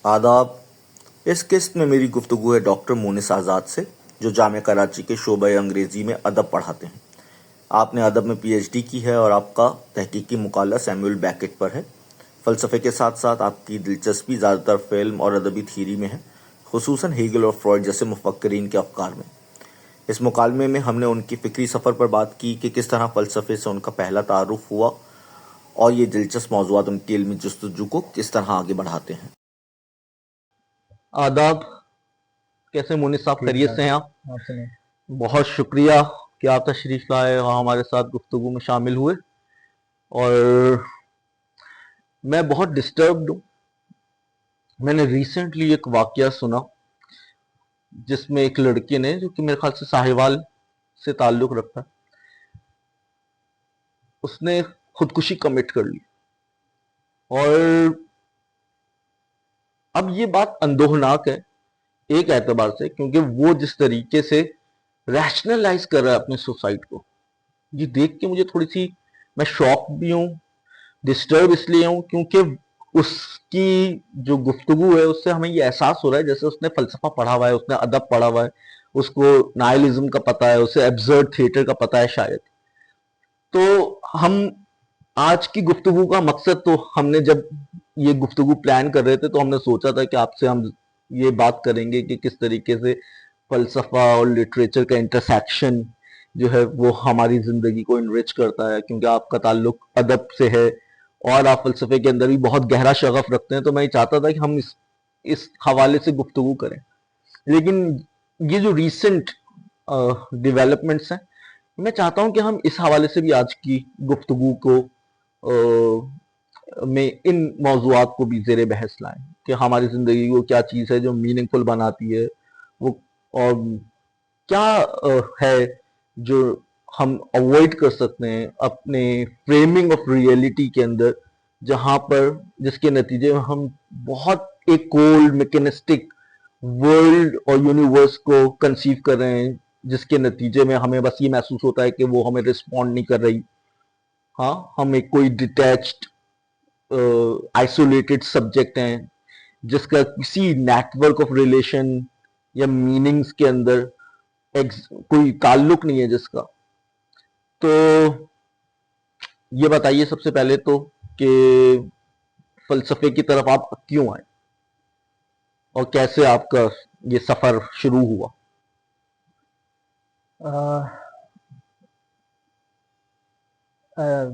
आदाब। इस किस्त में मेरी गुफ्तगू है डॉक्टर मोनिस आज़ाद से, जो जामिया कराची के शोबे अंग्रेज़ी में अदब पढ़ाते हैं। आपने अदब में पीएचडी की है और आपका तहकीकी मुकाला सैमुअल बैकेट पर है। फ़लसफ़े के साथ साथ आपकी दिलचस्पी ज़्यादातर फ़िल्म और अदबी थियरी में है, खुसूसन हेगल और फ्रॉयड जैसे मुफक्किरीन के अफ़कार में। इस मुकालमे में हमने उनकी फ़िक्री सफ़र पर बात की कि किस तरह फ़लसफ़े से उनका पहला तारुफ़ हुआ और ये दिलचस्प मौज़ूआत उनकी इल्मी जस्तजू को किस तरह आगे बढ़ाते हैं। आदाब। कैसे मुनीस साहब, ठीक खैरियत ठाक। से हैं आप? आप सुनाए। बहुत शुक्रिया कि आप तशरीफ लाए और हमारे साथ गुफ्तगू में शामिल हुए। और मैं बहुत डिस्टर्ब्ड हूँ। मैंने रिसेंटली एक वाकया सुना जिसमें एक लड़के ने, जो कि मेरे ख्याल से साहिवाल से ताल्लुक़ रखता है, उसने खुदकुशी कमिट कर ली। और अब ये बात अंदोहनाक है एक एतबार से, क्योंकि वो जिस तरीके से रैशनलाइज कर रहा है अपने सुसाइड को, ये देख के मुझे थोड़ी सी, मैं शॉक भी हूँ, डिस्टर्ब इसलिए हूँ क्योंकि उसकी जो गुफ्तगू है उससे हमें ये एहसास हो रहा है जैसे उसने फलसफा पढ़ा हुआ है, उसने अदब पढ़ा हुआ है, उसको नाइलिज्म का पता है, उसे एब्सर्ड थिएटर का पता है शायद। तो हम आज की गुफ्तगू का मकसद, तो हमने जब ये गुफ्तगू प्लान कर रहे थे तो हमने सोचा था कि आपसे हम ये बात करेंगे कि किस तरीके से फलसफा और लिटरेचर का इंटरसेक्शन जो है वो हमारी ज़िंदगी को इनरिच करता है, क्योंकि आपका ताल्लुक अदब से है और आप फ़लसफ़े के अंदर भी बहुत गहरा शग़फ़ रखते हैं। तो मैं ये चाहता था कि हम इस हवाले से गुफ्तगू करें। लेकिन ये जो रीसेंट डेवलपमेंट्स हैं, मैं चाहता हूं कि हम इस हवाले से भी आज की गुफ्तगू को में इन मौज़ूआत को भी ज़ेर बहस लाएं कि हमारी ज़िंदगी को क्या चीज़ है जो मीनिंगफुल बनाती है, वो और क्या है जो हम अवॉइड कर सकते हैं अपने फ्रेमिंग ऑफ रियलिटी के अंदर, जहां पर जिसके नतीजे में हम बहुत एक कोल्ड मैकेनिस्टिक वर्ल्ड और यूनिवर्स को कंसीव कर रहे हैं, जिसके नतीजे में हमें बस ये महसूस होता है कि वो हमें रिस्पॉन्ड नहीं कर रही। हाँ, हम एक कोई डिटैच्ड आइसोलेटेड सब्जेक्ट हैं जिसका किसी नेटवर्क ऑफ रिलेशन या मीनिंग्स के अंदर कोई ताल्लुक नहीं है जिसका। तो ये बताइए सबसे पहले तो कि फलसफे की तरफ आप क्यों आए और कैसे आपका ये सफर शुरू हुआ? आ, आ,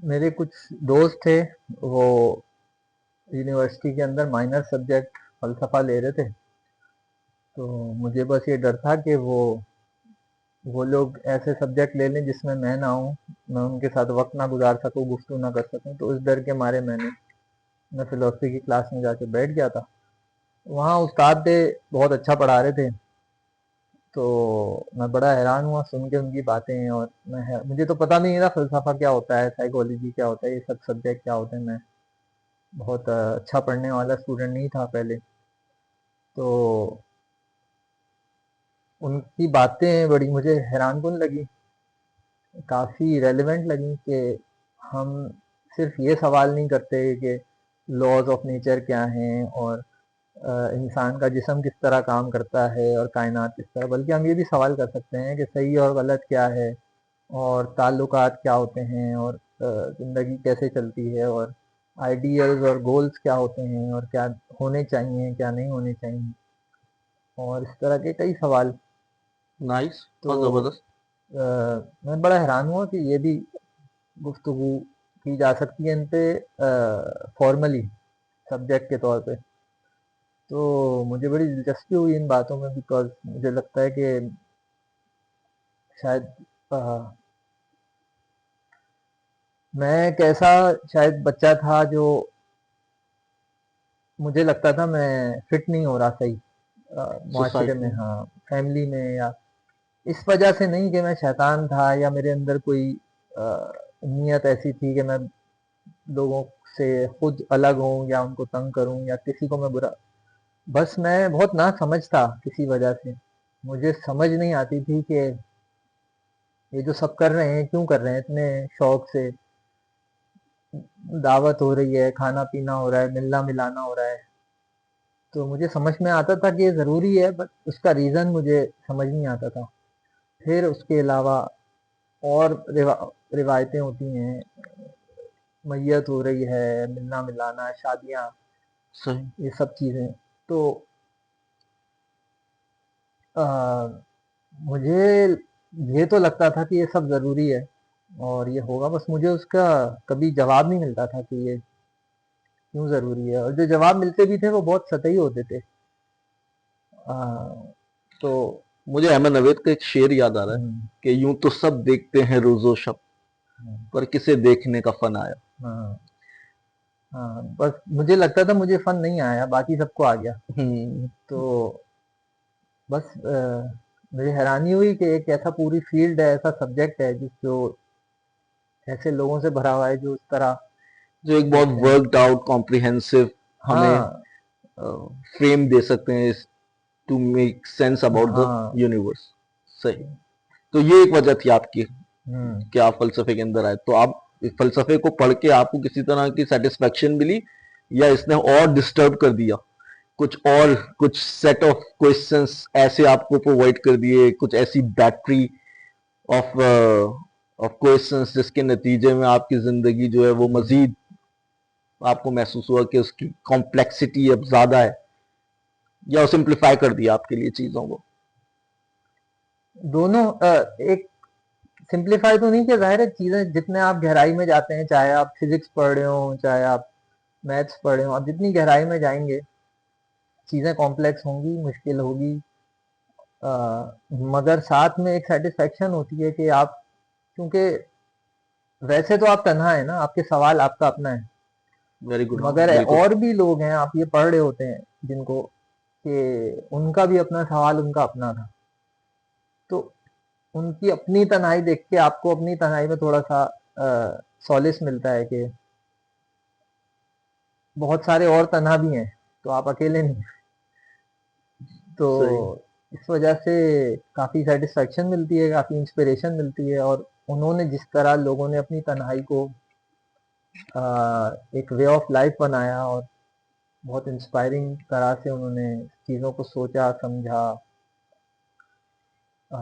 मेरे कुछ दोस्त थे, वो यूनिवर्सिटी के अंदर माइनर सब्जेक्ट फलसफा ले रहे थे। तो मुझे बस ये डर था कि वो लोग ऐसे सब्जेक्ट ले लें जिसमें मैं ना हूँ, मैं उनके साथ वक्त ना गुजार सकूँ, गुफ्तगू ना कर सकूँ। तो इस डर के मारे मैं फिलोसफी की क्लास में जाके बैठ गया था। वहाँ उस्ताद थे, बहुत अच्छा पढ़ा रहे थे। तो मैं बड़ा हैरान हुआ सुन के उनकी बातें। और मुझे तो पता नहीं था फ़लसफ़ा क्या होता है, साइकोलॉजी क्या होता है, ये सब सब्जेक्ट क्या होते हैं। मैं बहुत अच्छा पढ़ने वाला स्टूडेंट नहीं था पहले। तो उनकी बातें बड़ी मुझे हैरानकुन लगी, काफ़ी रेलेवेंट लगी कि हम सिर्फ ये सवाल नहीं करते कि लॉज ऑफ नेचर क्या हैं और इंसान का जिस्म किस तरह काम करता है और कायनात किस तरह, बल्कि हम ये भी सवाल कर सकते हैं कि सही और गलत क्या है और ताल्लुकात क्या होते हैं और ज़िंदगी कैसे चलती है और आइडियल्स और गोल्स क्या होते हैं और क्या होने चाहिए, क्या नहीं होने चाहिए, और इस तरह के कई सवाल। नाइस, तो बहुत जबरदस्त। मैं बड़ा हैरान हुआ कि ये भी गुफ्तगू की जा सकती है इन पे फॉर्मली सब्जेक्ट के तौर पे। तो मुझे बड़ी दिलचस्पी हुई इन बातों में, बिकॉज़ मुझे लगता है कि शायद अ, मैं एक ऐसा शायद बच्चा था जो, मुझे लगता था मैं फिट नहीं हो रहा सही मुआशरे सोसाइटी में, में। हाँ, फैमिली में, या इस वजह से नहीं कि मैं शैतान था या मेरे अंदर कोई नीयत ऐसी थी कि मैं लोगों से खुद अलग हूँ या उनको तंग करूँ या किसी को मैं बुरा, बस मैं बहुत ना समझ था किसी वजह से। मुझे समझ नहीं आती थी कि ये जो सब कर रहे हैं क्यों कर रहे हैं इतने शौक से। दावत हो रही है, खाना पीना हो रहा है, मिलना मिलाना हो रहा है, तो मुझे समझ में आता था कि ये ज़रूरी है, बट उसका रीज़न मुझे समझ नहीं आता था। फिर उसके अलावा और रिवायतें होती हैं, मैयत हो रही है, मिलना मिलाना, शादियाँ, सही। ये सब चीज़ें। तो अ, मुझे ये तो लगता था कि ये सब ज़रूरी है और ये होगा, बस मुझे उसका कभी जवाब नहीं मिलता था कि ये क्यों ज़रूरी है, और जो जवाब मिलते भी थे वो बहुत सतही होते थे। अ, तो मुझे अहमद नवेद का एक शेर याद आ रहा है हुँ, कि यूं तो सब देखते हैं रोजो शब, हुँ, पर किसे देखने का फन आया। हाँ, हाँ, बस मुझे लगता था मुझे फन नहीं आया, बाकी सबको आ गया। हम्म। तो बस मुझे हैरानी हुई कि एक ऐसा पूरी फील्ड है, ऐसा सब्जेक्ट है जिस जो ऐसे लोगों से भरा हुआ है जो इस तरह जो एक बहुत सोचते हैं। वर्कड आउट कॉम्प्रिहेंसिव हमें हाँ, फ्रेम दे सकते हैं to make sense about the हाँ, यूनिवर्स। सही। तो ये एक वजह थी आपकी हुँ। कि आप फलसफे के अंदर आए। तो आप इस फलसफे को पढ़ के आपको किसी तरह की सेटिस्फेक्शन मिली, या इसने और डिस्टर्ब कर दिया, कुछ और कुछ सेट ऑफ क्वेश्चंस ऐसे आपको प्रोवाइड कर दिए, कुछ ऐसी बैटरी ऑफ ऑफ क्वेश्चंस जिसके नतीजे में आपकी जिंदगी जो है वो हुँ। मजीद आपको महसूस हुआ कि उसकी कॉम्प्लेक्सिटी अब ज्यादा है, या सिंप्लीफाई कर दिया आपके लिए चीजों को। दोनों एक सिंप्लीफाई तो नहीं किया, ज़ाहिर है चीज़ें जितने आप गहराई में जाते हैं, चाहे आप फिज़िक्स पढ़ रहे हो, चाहे आप मैथ्स पढ़ रहे हो, आप जितनी गहराई में जाएँगे, चीज़ें कॉम्प्लेक्स होंगी, मुश्किल होगी। अ, मगर साथ में एक सैटिस्फैक्शन होती है कि आप, क्योंकि वैसे तो आप तन्हा हैं ना, आपके सवाल आपका अपना है, वेरी गुड। हाँ, मगर बिल्कुल। और भी लोग हैं, आप ये पढ़ रहे होते हैं, जिनको कि उनका भी अपना सवाल उनका अपना था। तो उनकी अपनी तन्हाई देख के आपको अपनी तन्हाई में थोड़ा-सा सॉलिस मिलता है कि बहुत सारे और तन्हा भी हैं, तो आप अकेले नहीं हैं। तो सही। इस वजह से काफ़ी सैटिस्फैक्शन मिलती है, काफ़ी इंस्पिरेशन मिलती है, और उन्होंने जिस तरह लोगों ने अपनी तन्हाई को एक वे ऑफ लाइफ बनाया, और बहुत इंस्पायरिंग तरह से उन्होंने चीज़ों को सोचा, समझा, अ,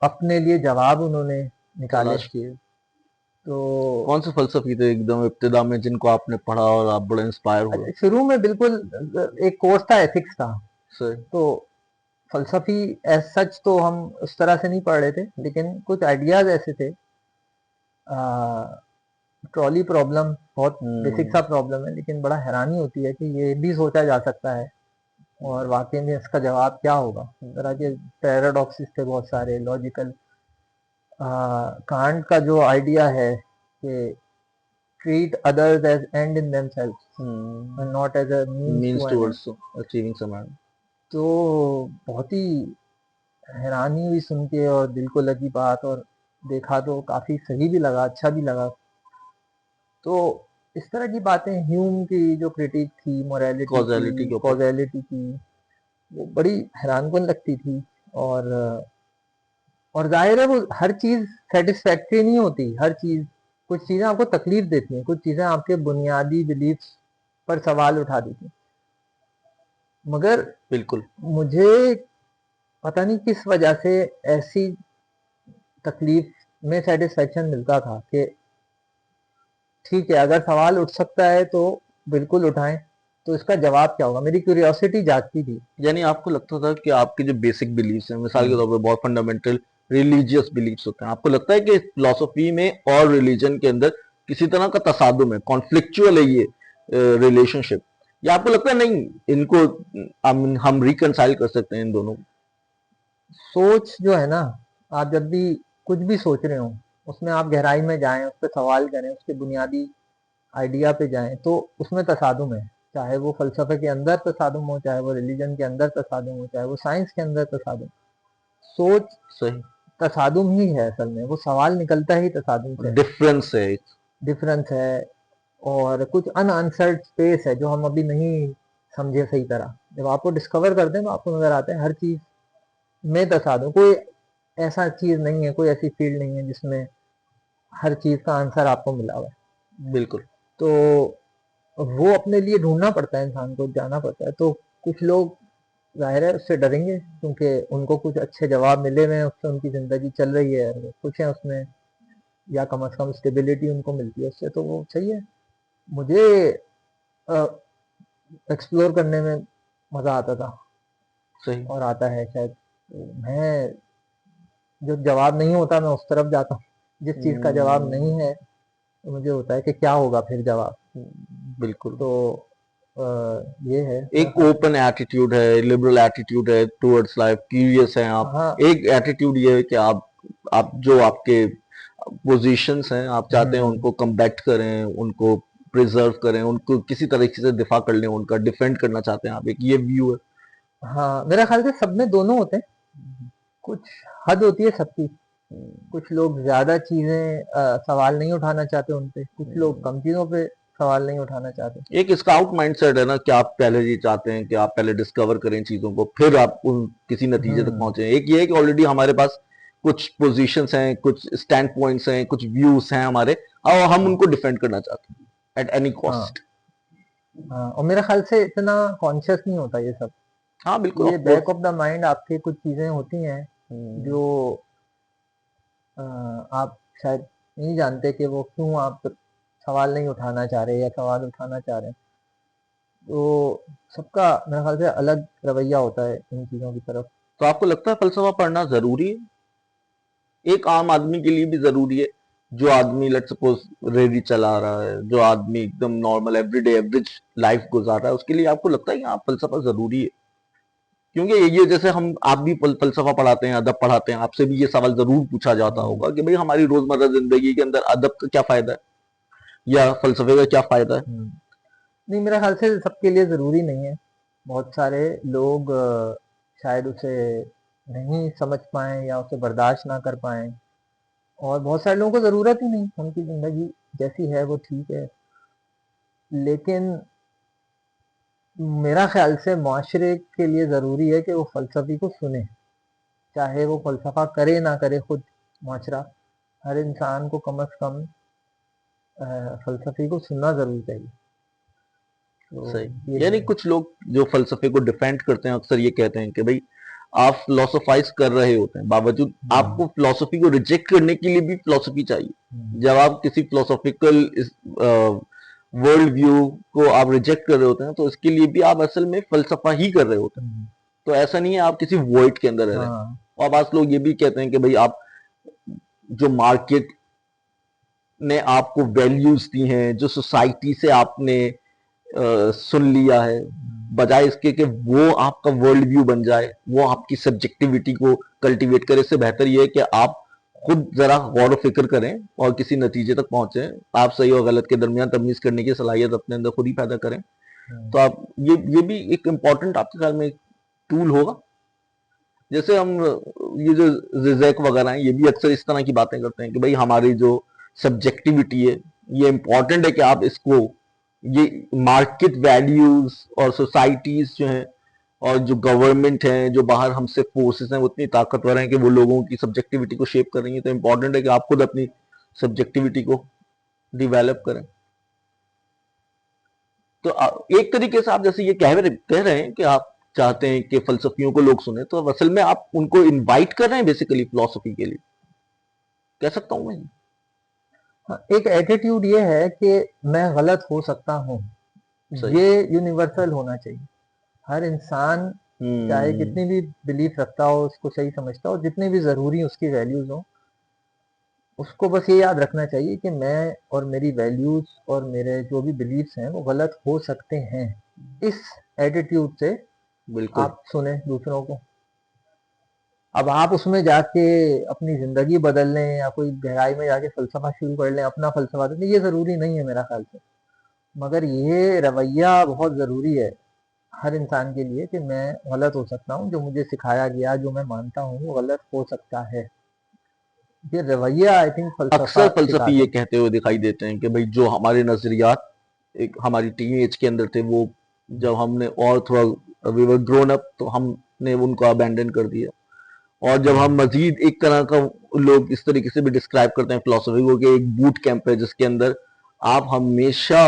अपने लिए जवाब उन्होंने निकाले। तलाश किए। तो कौन से फलसफी थे एकदम इब्तिदा में जिनको आपने पढ़ा और आप बड़े इंस्पायर हुए? शुरू में बिल्कुल एक कोर्स था, एथिक्स था। सही। तो फ़लसफ़ी एज़ सच तो हम उस तरह से नहीं पढ़ रहे थे, लेकिन कुछ आइडियाज़ ऐसे थे। ट्रॉली प्रॉब्लम बहुत बेसिक सा हम्म। प्रॉब्लम है, लेकिन बड़ा हैरानी होती है कि ये भी सोचा जा सकता है, और वाक़ई में इसका जवाब क्या होगा? इस तरह के पैराडॉक्सेस थे बहुत सारे लॉजिकल। कांट का जो आइडिया है कि treat others as end in themselves and not as a means means to an end. Towards achieving some end. तो बहुत ही हैरानी हुई सुन के, और दिल को लगी बात, और देखा तो काफ़ी सही भी लगा, अच्छा भी लगा। तो इस तरह की बातें, ह्यूम की जो क्रिटिक थी मोरालिटी कॉजेलिटी की, के ऊपर। कॉज़ैलिटी की, वो बड़ी हैरानकुन लगती थी। और और ज़ाहिर है वो हर चीज़ सैटिस्फैक्टरी नहीं होती, हर चीज़, कुछ चीज़ें आपको तकलीफ़ देती हैं, कुछ चीज़ें आपके बुनियादी बिलीफ्स पर सवाल उठा देती हैं। मगर बिल्कुल। मुझे पता नहीं किस वजह से ऐसी तकलीफ़ में सैटिस्फैक्शन मिलता था कि ठीक है, अगर सवाल उठ सकता है तो बिल्कुल उठाएँ, तो इसका जवाब क्या होगा? मेरी क्यूरियोसिटी जागती थी। यानी आपको लगता था कि आपके जो बेसिक बिलीफ्स हैं, मिसाल के हुँ। तौर पे बहुत फंडामेंटल रिलीजियस बिलीफ्स होते हैं, आपको लगता है कि फिलॉसफी में और रिलीजन के अंदर किसी तरह का तसादुम है, कॉन्फ्लिक्चुअल है ये रिलेशनशिप, या आपको लगता है नहीं, इनको हम रिकंसाइल कर सकते हैं इन दोनों को? सोच जो है ना, आप जब भी कुछ भी सोच रहे हो, उसमें आप गहराई में जाएँ, उस पे सवाल करें, उसके बुनियादी आइडिया पे जाएँ, तो उसमें तसादुम है। चाहे वो फ़लसफ़े के अंदर तसादुम हो, चाहे वो रिलिजन के अंदर तसादुम हो, चाहे वो साइंस के अंदर तसादुम। सोच सही। तसादुम ही है असल में, वो सवाल निकलता ही तसादुम से है। डिफरेंस है एक। डिफरेंस है, और कुछ अनआंसर्ड स्पेस है जो हम अभी नहीं समझे सही तरह। जब आपको डिस्कवर करते हैं तो आपको नज़र आता है हर चीज़ में तसादुम, कोई ऐसा चीज़ नहीं है, कोई ऐसी फील्ड नहीं है जिसमें हर चीज़ का आंसर आपको मिला हुआ है। बिल्कुल। तो वो अपने लिए ढूंढना पड़ता है, इंसान को जाना पड़ता है। तो कुछ लोग ज़ाहिर है उससे डरेंगे, क्योंकि उनको कुछ अच्छे जवाब मिले हुए हैं, उससे उनकी ज़िंदगी चल रही है, वो खुश हैं उसमें, या कम से कम स्टेबिलिटी उनको मिलती है उससे, तो वो सही है। मुझे एक्सप्लोर करने में मज़ा आता था सही। और आता है शायद। तो मैं, जो जवाब नहीं होता मैं उस तरफ जाता हूँ, जिस चीज़ का जवाब नहीं है तो मुझे होता है कि क्या होगा फिर जवाब। बिल्कुल। तो ये है मेरा एक ख्याल से। ओपन एटीट्यूड है, लिबरल एटीट्यूड है टुवर्ड्स लाइफ, क्यूरियस हैं आप। हाँ। एक एटीट्यूड ये है कि आप जो आपके पोजीशंस हैं आप चाहते हैं हम्म। उनको कम्बैट करें, उनको प्रिजर्व करें, उनको किसी तरीके से दिफा कर लें, उनका डिफेंड करना चाहते हैं आप, एक ये व्यू है। हाँ, मेरा ख्याल से सब में दोनों होते हैं। कुछ हद होती है सबकी। कुछ लोग ज्यादा चीजें सवाल नहीं उठाना चाहते उन पे, कुछ लोग कम चीजों पे सवाल नहीं उठाना चाहते। एक स्काउट माइंडसेट है ना कि आप पहले ये चाहते हैं कि आप पहले डिस्कवर करें चीजों को, फिर आप उन किसी नतीजे तक हम्म। पहुंचे। एक ये है कि ऑलरेडी हमारे पास कुछ पोजीशंस हैं, कुछ स्टैंड पॉइंट्स हैं, कुछ व्यूज हैं हमारे, और हम हाँ। उनको डिफेंड करना चाहते हैं एट एनी हाँ। कॉस्ट। हाँ, और मेरा ख्याल से इतना कॉन्शियस नहीं होता ये सब। हाँ बिल्कुल, ये of back course. Of the mind आपके कुछ चीजें होती हैं जो आप शायद नहीं जानते कि वो क्यों आप सवाल नहीं उठाना चाह रहे या सवाल उठाना चाह रहे हैं। तो सबका मेरे ख्याल से अलग रवैया होता है इन चीज़ों की तरफ। तो आपको लगता है फलसफा पढ़ना जरूरी है? एक आम आदमी के लिए भी जरूरी है? जो आदमी लेट सपोज रेडी चला रहा है, जो आदमी एकदम नॉर्मल एवरीडे एवरेज लाइफ गुजार रहा है, उसके लिए आपको लगता है कि हाँ फलसफा जरूरी है? क्योंकि ये जैसे हम आप भी फलसफा पढ़ाते हैं, अदब पढ़ाते हैं, आपसे भी ये सवाल जरूर पूछा जाता हम्म। होगा कि भाई हमारी रोजमर्रा जिंदगी के अंदर अदब का क्या फायदा है, या फलसफे का क्या फायदा है? हम्म। नहीं, मेरा ख्याल से सबके लिए ज़रूरी नहीं है। बहुत सारे लोग शायद उसे नहीं समझ पाएँ या उसे बर्दाश्त ना कर पाएँ, और बहुत सारे लोगों को ज़रूरत ही नहीं, उनकी ज़िंदगी जैसी है वो ठीक है। लेकिन मेरा ख्याल से माशरे के लिए ज़रूरी है कि वो फ़लसफ़ी को सुने, चाहे वो फ़लसफ़ा करे ना करे खुद माशरा, हर इंसान को कम से कम फ़लसफ़ी को सुनना ज़रूर चाहिए। तो ये सही। यानी है। कुछ लोग जो फलसफे को डिफेंड करते हैं अक्सर ये कहते हैं कि भाई आप फिलोसोफाइज कर रहे होते हैं, बावजूद हुँ। आपको फिलोसफी को रिजेक्ट करने के लिए भी फिलोसफी चाहिए। हुँ। जब आप किसी फिलोसॉफिकल वर्ल्ड व्यू को आप रिजेक्ट कर रहे होते हैं, तो इसके लिए भी आप असल में फलसफा ही कर रहे होते हैं। हुँ। तो ऐसा नहीं है आप किसी वॉइड के अंदर रह रहे हैं। हाँ। और आज लोग ये भी कहते हैं कि भाई आप जो मार्केट ने आपको वैल्यूज दी हैं, जो सोसाइटी से आपने सुन लिया है, हुँ। बजाय इसके कि वो आपका वर्ल्ड व्यू बन जाए, वो आपकी सब्जेक्टिविटी को कल्टीवेट करे, इससे बेहतर ये है कि आप खुद जरा गौर व फिक्र करें और किसी नतीजे तक पहुंचे। आप सही और गलत के दरमियान तमीज करने की सलाहियत अपने अंदर खुद ही पैदा करें। हुँ। तो आप ये भी एक इम्पॉर्टेंट आपके ख्याल में एक टूल होगा। जैसे हम ये जो जिजैक वगैरह हैं, ये भी अक्सर इस तरह की बातें करते हैं कि भाई हमारी जो सब्जेक्टिविटी है, ये इम्पॉर्टेंट है कि आप इसको, ये मार्केट वैल्यूज और सोसाइटीज जो हैं और जो गवर्नमेंट है, जो बाहर हमसे फोर्सेस हैं, वो इतनी ताकतवर हैं कि वो लोगों की सब्जेक्टिविटी को शेप कर रही है। तो इम्पॉर्टेंट है कि आप खुद अपनी सब्जेक्टिविटी को डिवेलप करें। तो एक तरीके से आप जैसे ये कह रहे हैं कि आप चाहते हैं कि फलसफियों को लोग सुने, तो असल में आप उनको इनवाइट कर रहे हैं बेसिकली फिलोसफी के लिए, कह सकता हूं मैं? हाँ, एक एटीट्यूड ये है कि मैं गलत हो सकता हूँ, सही। ये यूनिवर्सल होना चाहिए। हर इंसान चाहे हम्म। कितनी भी बिलीफ रखता हो, उसको सही समझता हो, जितनी भी ज़रूरी उसकी वैल्यूज़ हों, उसको बस ये याद रखना चाहिए कि मैं और मेरी वैल्यूज़ और मेरे जो भी बिलीफ्स हैं वो गलत हो सकते हैं। इस एटीट्यूड से बिल्कुल। आप सुने दूसरों को। अब आप उसमें जाके अपनी ज़िंदगी बदल लें या कोई गहराई में जाके फ़लसफ़ा शुरू कर लें, अपना फ़लसफ़ा दें, ये ज़रूरी नहीं है मेरा ख़्याल से। मगर ये रवैया बहुत ज़रूरी है हर इंसान के लिए कि मैं गलत हो सकता हूँ, जो मुझे सिखाया गया, जो मैं मानता हूँ, वो गलत हो सकता है। ये रवैया आई थिंक अक्सर फ़लसफ़ा फलसफी सिखाता ये है। कहते हुए दिखाई देते हैं कि भाई जो हमारे नजरियात एक हमारी टीन एज के अंदर थे, वो जब हमने और थोड़ा वी वर ग्रोन अप, तो हमने उनको अबेंडन कर दिया। और जब हम हुँ। मजीद एक तरह का, लोग इस तरीके से भी डिस्क्राइब करते हैं फिलोसफी को कि एक बूट कैंप है जिसके अंदर आप हमेशा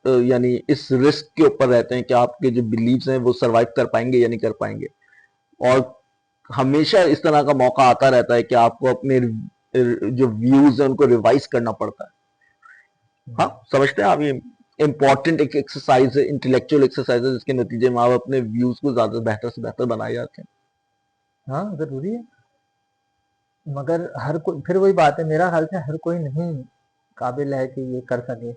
यानी इस रिस्क के ऊपर रहते हैं कि आपके जो बिलीव्स हैं वो सरवाइव कर पाएंगे या नहीं कर पाएंगे, और हमेशा इस तरह का मौका आता रहता है कि आपको अपने जो व्यूज हैं उनको रिवाइज करना पड़ता है। हाँ, समझते हैं आप, ये इंपॉर्टेंट एक एक्सरसाइज है, इंटेलेक्चुअल एक्सरसाइज है, जिसके नतीजे में आप अपने व्यूज को ज्यादा बेहतर से बेहतर बनाए जाते हैं। हाँ जरूरी है, मगर हर कोई, फिर वही बात है, मेरा ख्याल से हर कोई नहीं काबिल है कि ये कर सके।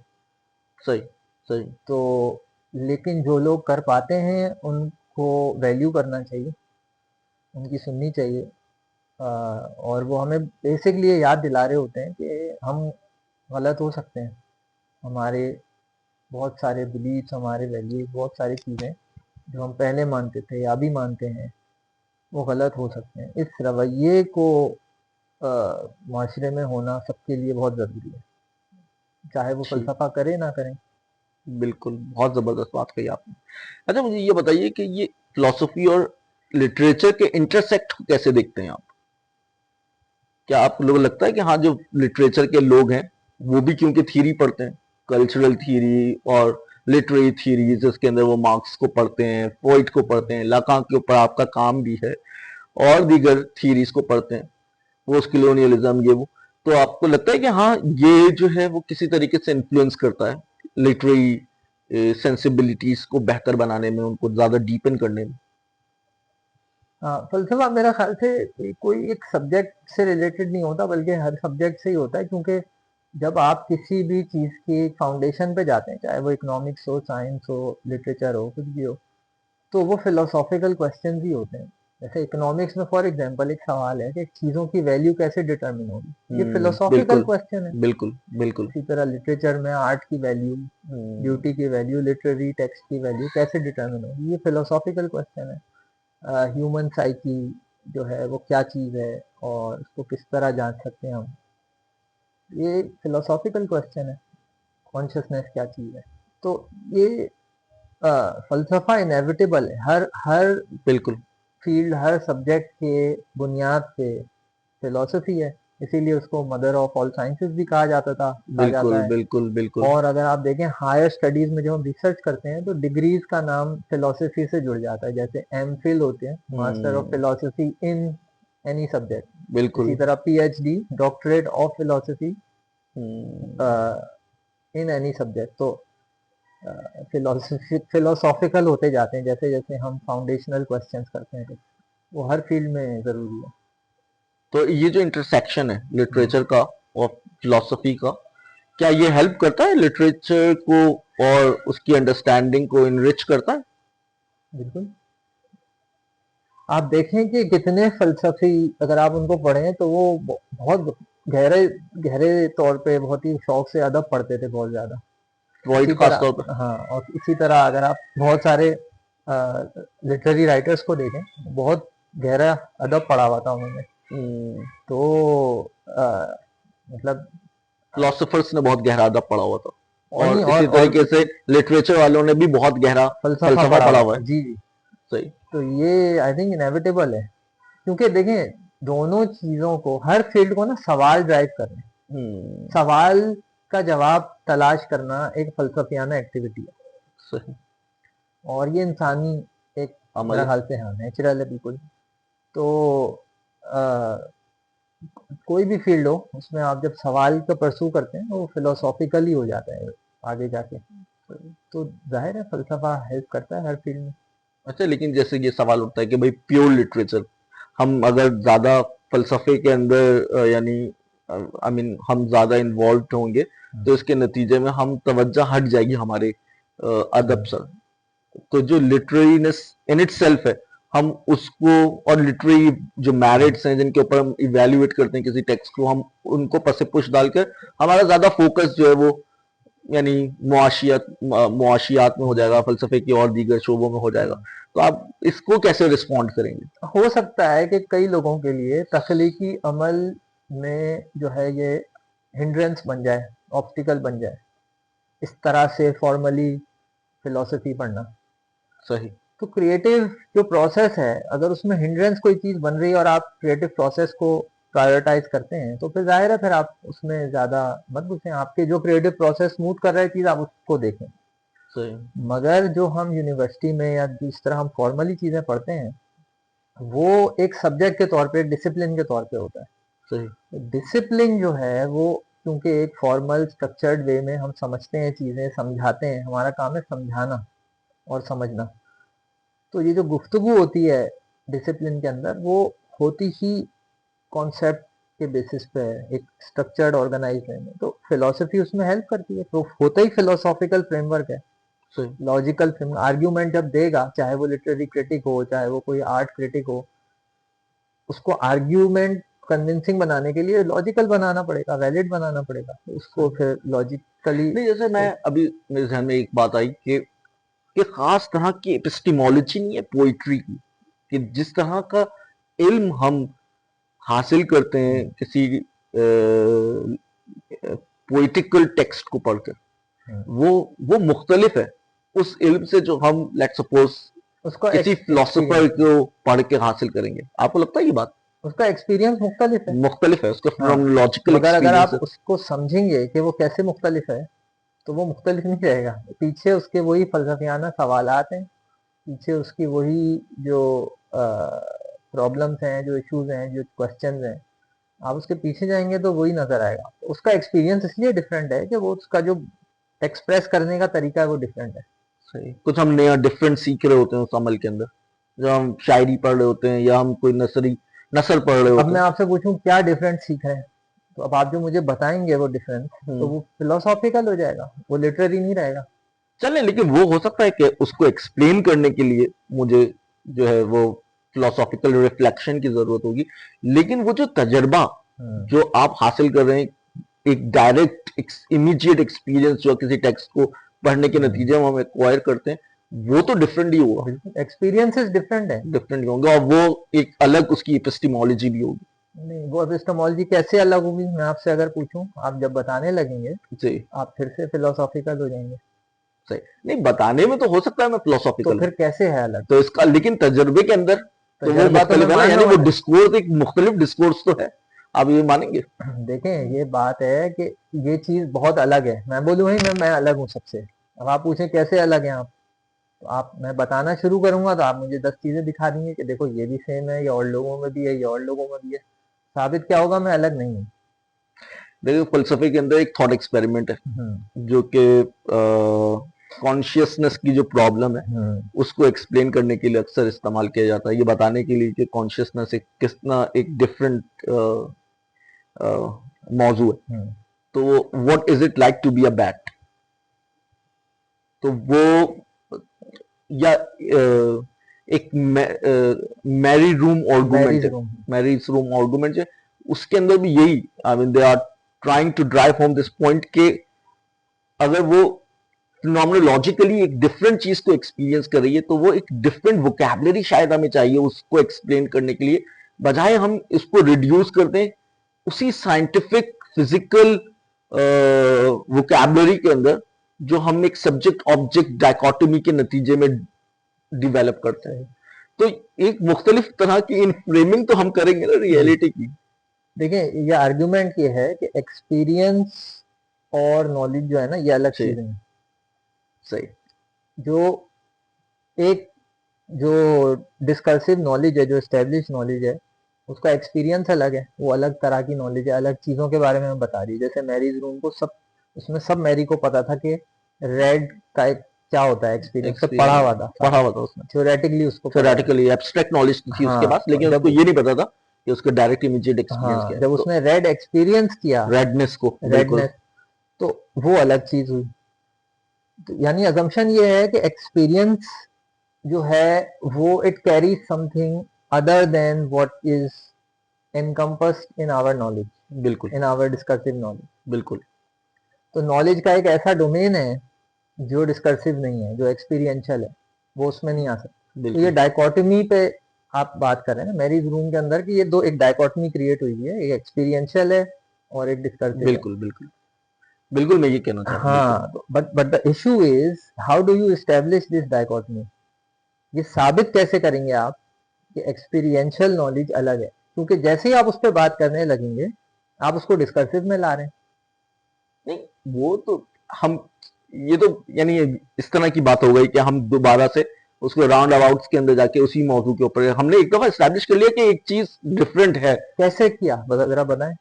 सही, सही। तो लेकिन जो लोग कर पाते हैं उनको वैल्यू करना चाहिए, उनकी सुननी चाहिए। और वो हमें बेसिकली ये याद दिला रहे होते हैं कि हम गलत हो सकते हैं, हमारे बहुत सारे बिलीव्स, हमारे वैल्यूज, बहुत सारी चीज़ें जो हम पहले मानते थे या अभी मानते हैं वो गलत हो सकते हैं। इस रवैये को माशरे में होना सबके लिए बहुत ज़रूरी है, चाहे वो ठीक, फ़लसफ़ा करे ना करें। बिल्कुल, बहुत जबरदस्त बात कही आपने। अच्छा, मुझे ये बताइए कि ये फिलोसफी और लिटरेचर के इंटरसेक्ट को कैसे देखते हैं आप? क्या आप लोगों को लगता है कि हाँ, जो लिटरेचर के लोग हैं वो भी क्योंकि थ्योरी पढ़ते हैं, कल्चरल थ्योरी और लिटरेरी थ्योरी, जिसके अंदर वो मार्क्स को पढ़ते हैं, फ्रॉइड को पढ़ते हैं, लाकां के ऊपर आपका काम भी है, और दीगर थ्योरीज को पढ़ते हैं, पोस्ट कॉलोनियलिज्म, ये वो, तो आपको लगता है कि हाँ, ये जो है वो किसी तरीके से इन्फ्लुएंस करता है लिटरेरी सेंसिबिलिटीज को बेहतर बनाने में, उनको ज्यादा डीपन करने में? हाँ, फ़लसफ़ा मेरा ख़्याल से कोई एक सब्जेक्ट से रिलेटेड नहीं होता, बल्कि हर सब्जेक्ट से ही होता है, क्योंकि जब आप किसी भी चीज़ की फाउंडेशन पे जाते हैं, चाहे वो इकोनॉमिक्स हो, साइंस हो, लिटरेचर हो, कुछ भी हो, तो वो फिलोसॉफिकल क्वेश्चंस ही होते हैं। जैसे इकोनॉमिक्स में फॉर एग्जांपल एक सवाल है कि चीज़ों की वैल्यू कैसे डिटरमिन होगी, ये फिलोसॉफिकल बिल्कुल, क्वेश्चन है। बिल्कुल, बिल्कुल। इसी तरह लिटरेचर में आर्ट की वैल्यू, हम्म, ब्यूटी की वैल्यू, लिटरेरी टेक्स्ट की वैल्यू कैसे डिटरमिन होगी, ये फिलोसॉफिकल क्वेश्चन है। ह्यूमन साइकी जो है वो क्या चीज़ है और उसको किस तरह जांच सकते हैं हम, ये फिलोसॉफिकल क्वेश्चन है। कॉन्शियसनेस क्या चीज़ है, तो ये फलसफा इनएविटेबल है, हर हर बिल्कुल, फील्ड, हर सब्जेक्ट के बुनियाद पे फिलोसफी है। इसीलिए उसको मदर ऑफ ऑल साइंसेस भी कहा जाता बिल्कुल, है। बिल्कुल, बिल्कुल। और अगर आप देखें हायर स्टडीज में जब हम रिसर्च करते हैं तो डिग्रीज का नाम फिलोसफी से जुड़ जाता है, जैसे एम फिल होते हैं, master of hmm, philosophy in any subject. बिल्कुल। इसी तरह PhD, doctorate of philosophy hmm, in any subject. तो फिलोसॉफिकल होते जाते हैं जैसे जैसे हम फाउंडेशनल क्वेश्चंस करते हैं, तो वो हर फील्ड में ज़रूरी है। तो ये जो इंटरसेक्शन है हम्म, लिटरेचर का और फिलोसफी का, क्या ये हेल्प करता है लिटरेचर को और उसकी अंडरस्टैंडिंग को इनरिच करता है? बिल्कुल। आप देखें कि कितने फलसफी, अगर आप उनको पढ़ें तो वो बहुत गहरे गहरे तौर पे बहुत ही शौक से अदब पढ़ते थे, बहुत ज़्यादा। फ्रॉइड इसी खास तौर पर। तरह हाँ, और इसी तरह अगर आप बहुत सारे लिटरेरी राइटर्स को देखें, बहुत गहरा अदब पढ़ा हुआ था उन्होंने। तो मतलब फिलोसफर्स ने बहुत गहरा अदब पढ़ा हुआ था, और नहीं, और इसी और तरीके से लिटरेचर वालों ने भी बहुत गहरा फलसफा फलसफा पढ़ा पढ़ा हुआ हुआ था, है। जी जी। सही। तो ये आई थिंक इनएविटेबल है, क्योंकि देखें दोनों चीज़ों को, हर फील्ड को ना सवाल ड्राइव कर रहे हैं। हम्म, सवाल का जवाब तलाश करना एक फलसफियाना एक्टिविटी है, सही। और ये इंसानी एक, अमल मेरा है। ख्याल से हाँ नेचुरल है बिल्कुल। तो अ, कोई भी फील्ड हो उसमें आप जब सवाल का परसू करते हैं वो फिलोसॉफिकल ही हो जाता है आगे जाके। तो जाहिर है फलसफा हेल्प करता है हर फील्ड में। अच्छा, लेकिन जैसे ये सवाल उठता है कि भाई प्योर लिटरेचर, हम अगर ज्यादा फलसफे के अंदर यानी आई मीन हम ज्यादा इन्वॉल्व होंगे, हम्म, तो इसके नतीजे में हम तवज्जो हट जाएगी हमारे अदब हम्म, से। तो जो लिटरेरीनेस इन इट सेल्फ है, हम उसको, और लिटरेरी जो हम्म, मैरिट्स हैं जिनके ऊपर हम इवेल्युएट करते हैं किसी टेक्स्ट को, हम उनको पसे पुश डालकर हमारा ज्यादा फोकस जो है वो यानी मुआशियात में हो जाएगा, हम्म, फलसफे की और दीगर शोबों में हो जाएगा। हम्म। तो आप इसको कैसे रिस्पॉन्ड करेंगे? हो सकता है कि कई लोगों के लिए तख्लीकी अमल में जो है ये हिंड्रेंस बन जाए, ऑब्स्टिकल बन जाए, इस तरह से फॉर्मली फिलोसफी पढ़ना। सही। तो क्रिएटिव जो प्रोसेस है, अगर उसमें हिंड्रेंस कोई चीज़ बन रही है और आप क्रिएटिव प्रोसेस को प्रायोरिटाइज करते हैं, तो फिर जाहिर है फिर आप उसमें ज्यादा मत घुसें, आपके जो क्रिएटिव प्रोसेस स्मूथ कर रहा है चीज आप उसको देखें। सही मगर जो हम यूनिवर्सिटी में या जिस तरह हम फॉर्मली चीजें पढ़ते हैं वो एक सब्जेक्ट के तौर पे, एक डिसिप्लिन के तौर पे होता है। सही डिसिप्लिन जो है वो क्योंकि एक फॉर्मल स्ट्रक्चर्ड वे में हम समझते हैं चीजें, समझाते हैं, हमारा काम है समझाना और समझना। तो ये जो गुफ्तगू होती है डिसिप्लिन के अंदर वो होती ही कॉन्सेप्ट के बेसिस पे है, एक स्ट्रक्चर्ड ऑर्गेनाइज वे में। तो फिलोसफी उसमें हेल्प करती है, तो होता ही फिलोसॉफिकल फ्रेमवर्क है, सही लॉजिकल फ्रेम। आर्ग्यूमेंट जब देगा, चाहे वो लिटरेरी क्रिटिक हो, चाहे वो कोई आर्ट क्रिटिक हो, उसको आर्ग्यूमेंट कन्विंसिंग बनाने के लिए लॉजिकल बनाना पड़ेगा, वैलिड बनाना पड़ेगा, तो उसको सही। फिर लॉजिकली। नहीं, जैसे मैं अभी मेरे ध्यान में एक बात आई कि खास तरह की एपिस्टिमोलॉजी नहीं है पोइट्री की, कि जिस तरह का इल्म हम हासिल करते हैं किसी पोइटिकल टेक्स्ट को पढ़कर, वो मुख्तलिफ है उस इल्म से जो हम लेट सपोज उसका किसी फिलोसोफर एक्सपीरियंस, को पढ़ के हासिल करेंगे। आपको लगता है ये बात उसका एक्सपीरियंस मुख्तलिफ है। मुख्तलिफ है, उसका हाँ, फिनोमिनोलॉजिकल मगर अगर एक्सपीरियंस आप है? उसको समझेंगे कि वो कैसे मुख्तलिफ है, तो वो मुख्तलिफ नहीं रहेगा। पीछे उसके वही फलसफियाना सवालात हैं, पीछे उसकी वही जो प्रॉब्लम्स हैं, जो इश्यूज हैं, जो क्वेश्चंस हैं, आप उसके पीछे जाएंगे तो वही नजर आएगा। उसका एक्सपीरियंस इसलिए डिफरेंट है कि वो उसका जो एक्सप्रेस करने का तरीका है वो डिफरेंट है। सही, कुछ हम नया डिफरेंट सीख रहे होते हैं उस अमल के अंदर, जब हम शायरी पढ़ रहे होते हैं या हम कोई नसर पढ़ रहे अब होते मैं हैं। आपसे पूछूं क्या डिफरेंट सीख रहे हैं, तो अब आप जो मुझे बताएंगे वो डिफरेंस, तो हम्म, वो फिलोसॉफिकल हो जाएगा, वो लिटरेरी नहीं रहेगा। चलें, लेकिन वो हो सकता है कि उसको एक्सप्लेन करने के लिए मुझे जो है वो फिलोसॉफिकल रिफ्लेक्शन की जरूरत होगी। लेकिन वो जो तजर्बा हम्म, जो आप हासिल कर रहे हैं, एक डायरेक्ट इमीडिएट एक्सपीरियंस जो किसी टेक्स्ट को पढ़ने के हम्म, नतीजे में हम एक्वायर करते हैं, वो तो डिफरेंट ही होगा। बिल्कुल एक्सपीरियंसेस डिफरेंट है। डिफरेंट ही होंगे और वो एक अलग उसकी एपिस्टिमोलॉजी भी होगी। नहीं, वो एपिस्टेमोलॉजी कैसे अलग होगी, मैं आपसे अगर पूछूं, आप जब बताने लगेंगे जी, आप फिर से फिलोसॉफिकल हो जाएंगे। सही। नहीं, बताने में तो हो सकता है मैं तो फिलोसॉफिकल हूँ, फिर कैसे है अलग? तो इसका लेकिन तजर्बे के अंदर तो वो तजर्बा तो मैं मुख्तलिफ है ना, मान यानी रहा वो हूँ। डिस्कोर्स एक मुख्तलिफ डिस्कोर्स तो है। आप ये मानेंगे? देखें, ये बात है कि ये चीज बहुत अलग है। मैं बोलूँ भाई मैं अलग हूँ सबसे, अब आप पूछें कैसे अलग हैं आप, तो आप, मैं बताना शुरू करूंगा तो आप मुझे 10 चीजें दिखा देंगे कि देखो ये भी सेम है, ये और लोगों में भी है, ये और लोगों में भी है। साबित क्या होगा, मैं अलग नहीं हूँ। देखिए, फलसफे के अंदर एक थॉट एक्सपेरिमेंट है हम्म, जो कि कॉन्शियसनेस की जो प्रॉब्लम है हम्म, उसको एक्सप्लेन करने के लिए अक्सर इस्तेमाल किया जाता है, ये बताने के लिए कि कॉन्शियसनेस एक कितना एक डिफरेंट मौजू है। हम्म, तो what is it like to be a bat, तो वो या एक मैरी रूम आर्गुमेंट मैरिज है। रूम। मैरिज रूम आर्गुमेंट है, उसके अंदर भी यही, I mean they are trying to drive home this point के अगर वो फिनोमिनोलॉजिकली एक डिफरेंट चीज को एक्सपीरियंस कर रही है तो वो एक डिफरेंट वोकैबुलरी शायद हमें चाहिए उसको एक्सप्लेन करने के लिए, बजाय हम इसको रिड्यूस कर दें उसी साइंटिफिक फिजिकल वोकैबुलरी के अंदर जो हम एक सब्जेक्ट ऑब्जेक्ट डायकोटोमी के नतीजे में डिवेलप करते हैं। सही। तो एक मुख्तलिफ तरह की इन फ्रेमिंग तो हम करेंगे ना रियलिटी की। देखिए, ये आर्ग्यूमेंट ये है कि एक्सपीरियंस और नॉलेज जो है ना, ये अलग सही चीजें हैं। सही जो एक जो डिस्कर्सिव नॉलेज है, जो एस्टेब्लिश नॉलेज है, उसका एक्सपीरियंस अलग है, वो अलग तरह की नॉलेज है, अलग चीजों के बारे में हम बता रही है। जैसे मैरीज रूम को सब, उसमें सब मैरी को पता था कि रेड का एक क्या होता है, एक्सपीरियंस से पढ़ा हुआ था पढ़ा सारा, हुआ था उसने, थ्योरेटिकली उसको पता था। थ्योरेटिकली एब्स्ट्रैक्ट नॉलेज थी उसके हाँ, पास, लेकिन उसको जब, ये नहीं पता था कि उसका डायरेक्ट इमीडिएट एक्सपीरियंस हाँ क्या है। जब तो उसने रेड एक्सपीरियंस किया, रेडनेस को बिल्कुल। रेडनेस, तो वो अलग चीज हुई। तो यानी अजम्पशन ये है कि एक्सपीरियंस जो है वो it carry something other than what is encompassed in our knowledge, बिल्कुल in our discursive knowledge। बिल्कुल तो नॉलेज का एक ऐसा डोमेन है जो डिस्कर्सिव नहीं है, जो एक्सपीरियंशियल है, वो उसमें नहीं आ सकता। तो ये बिल्कुल डायकोटमी पे आप बात कर रहे हैं ना मैरिज रूम के अंदर की, ये दो, एक डायकोटमी क्रिएट हुई है, एक एक्सपीरियंशियल है और एक डिस्कर्सिव है। बिल्कुल बिल्कुल बिल्कुल, मैं ये कहना चाह रहा हूँ, बिल्कुल। हाँ, but the issue is how do you establish this dichotomy. ये साबित कैसे करेंगे आप कि एक्सपीरियंशियल नॉलेज अलग है, क्योंकि जैसे ही आप उस पर बात करने लगेंगे आप उसको डिस्कर्सिव में ला रहे हैं। नहीं, वो तो हम, ये तो यानी इस तरह की बात हो गई कि हम दोबारा से उसको राउंड अबाउट्स के अंदर जाके उसी मौजू के ऊपर हमने एक दफा स्टैब्लिश कर लिया कि एक चीज डिफरेंट है। कैसे किया जरा बताएं।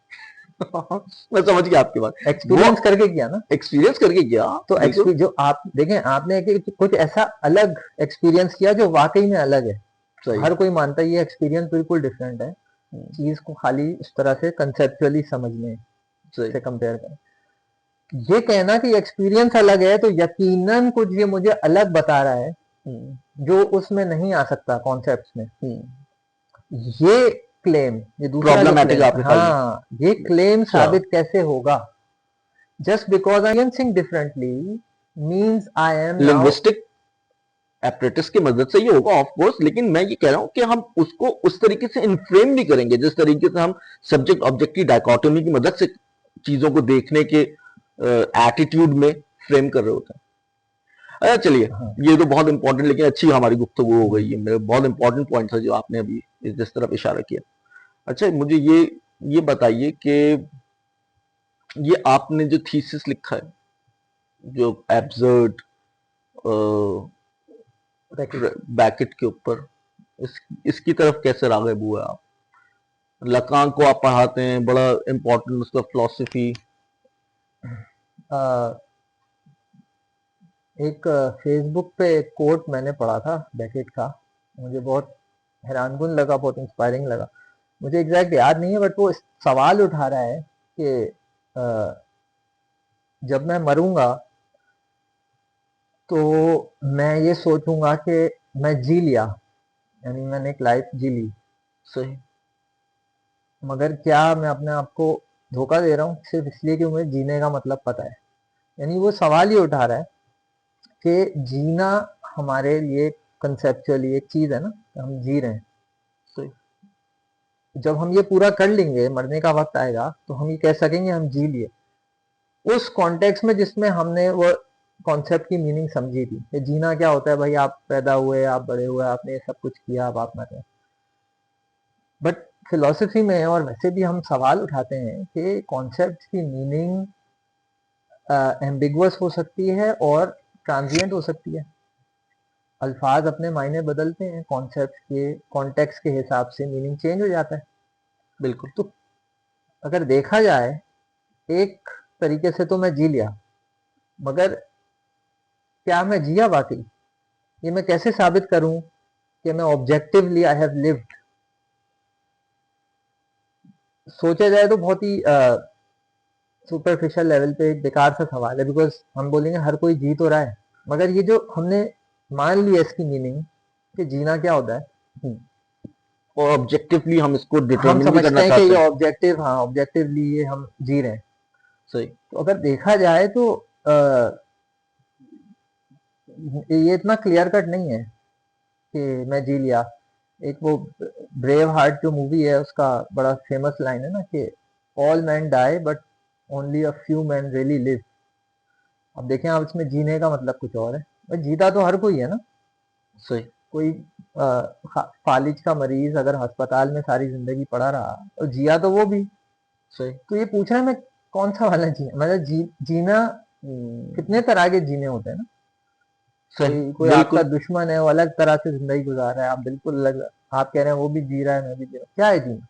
मैं समझ गया आपकी बात। एक्सपीरियंस करके किया ना। एक्सपीरियंस करके किया, तो बिल्कुल जो आप देखें, आपने कुछ ऐसा अलग एक्सपीरियंस किया जो वाकई में अलग है। सही। हर कोई मानता है ये एक्सपीरियंस बिल्कुल डिफरेंट है, चीज को खाली इस तरह से कंसेप्चुअली समझने सही। से कंपेयर करें। ये कहना कि एक्सपीरियंस अलग है तो यकीनन कुछ ये मुझे अलग बता रहा है जो उसमें नहीं आ सकता कॉन्सेप्ट्स में। ये क्लेम, ये दूसरा जो प्रॉब्लमेटिक claim, आपने पाई। हाँ, ये क्लेम अच्छा। साबित कैसे होगा? Just because I am think differently means I am now. Linguistic apparatus की मदद से ये होगा ऑफ कोर्स, लेकिन मैं ये कह रहा हूं कि हम उसको उस तरीके से इनफ्रेम नहीं करेंगे जिस तरीके से हम सब्जेक्ट ऑब्जेक्ट की डायकोटोमी की मदद से चीजों को देखने के एटीट्यूड में फ्रेम कर रहे होते हैं। अच्छा चलिए, हाँ। ये तो बहुत इंपॉर्टेंट, लेकिन अच्छी हमारी गुफ्तगू हो गई है, मेरे बहुत इंपॉर्टेंट पॉइंट था जो आपने अभी जिस तरफ इशारा किया। अच्छा मुझे ये बताइए कि ये आपने जो थीसिस लिखा है, जो एब्सर्ड बैकेट के ऊपर, इसकी तरफ कैसे राग़िब हुए आप? लकान को आप पढ़ाते हैं, बड़ा इंपॉर्टेंट उसका फिलॉसफी। एक फेसबुक पे एक कोट मैंने पढ़ा था बैकेट का, मुझे बहुत हैरानकुन लगा, बहुत इंस्पायरिंग लगा। मुझे एग्जैक्ट याद नहीं है, बट वो सवाल उठा रहा है कि जब मैं मरूंगा तो मैं ये सोचूंगा कि मैं जी लिया, यानी मैंने एक लाइफ जी ली। सही। मगर क्या मैं अपने आप को धोखा दे रहा हूँ सिर्फ इसलिए कि मुझे जीने का मतलब पता है? यानी वो सवाल ये उठा रहा है कि जीना हमारे लिए कंसेप्चुअली एक चीज है ना, हम जी रहे हैं। सही। जब हम ये पूरा कर लेंगे, मरने का वक्त आएगा तो हम ये कह सकेंगे हम जी लिए, उस कॉन्टेक्स्ट में जिसमें हमने वो कॉन्सेप्ट की मीनिंग समझी थी कि जीना क्या होता है। भाई आप पैदा हुए, आप बड़े हुए, आपने ये सब कुछ किया, अब आप मर रहे हैं। बट फिलोसफी में और वैसे भी हम सवाल उठाते हैं कि कॉन्सेप्ट की मीनिंग एम्बिगुअस हो सकती है और ट्रांजिएंट हो सकती है। अल्फाज अपने मायने बदलते हैं, कॉन्सेप्ट के कॉन्टेक्स्ट के हिसाब से मीनिंग चेंज हो जाता है। बिल्कुल। तो अगर देखा जाए एक तरीके से तो मैं जी लिया, मगर क्या मैं जिया वाकई? ये मैं कैसे साबित करूं कि मैं ऑब्जेक्टिवली आई हैव लिव्ड? सोचा जाए तो बहुत ही सुपरफिशियल लेवल पे एक बेकार सा सवाल है, बिकॉज हम बोलेंगे हर कोई जी तो रहा है, मगर ये जो हमने मान लिया इसकी मीनिंग कि जीना क्या होता है, और ऑब्जेक्टिवली हम इसको हम डिटरमिन भी समझते करना हैं कि चाहते ये हैं। ऑब्जेक्टिव, हाँ ऑब्जेक्टिवली ये हम जी रहे हैं। सही। तो अगर देखा जाए तो ये इतना क्लियर कट नहीं है कि मैं जी लिया। एक वो ब्रेव हार्ट जो मूवी है उसका बड़ा फेमस लाइन है ना कि all man die but only a few man really live. अब देखें आप इसमें जीने का मतलब कुछ और है। भाई जीता तो हर कोई है ना। सही। कोई फालिज का मरीज अगर अस्पताल में सारी जिंदगी पड़ा रहा तो जिया तो वो भी। सही। तो ये पूछ रहा है मैं कौन सा वाला जीना, मतलब जीना कितने तरह के जीने होते हैं ना। सही। कोई आपका बिल्कुल। दुश्मन है, वो अलग तरह से जिंदगी गुजार रहा है, आप बिल्कुल अलग, आप कह रहे हैं वो भी जी रहा है मैं भी जी रहा हूँ, क्या है जीना?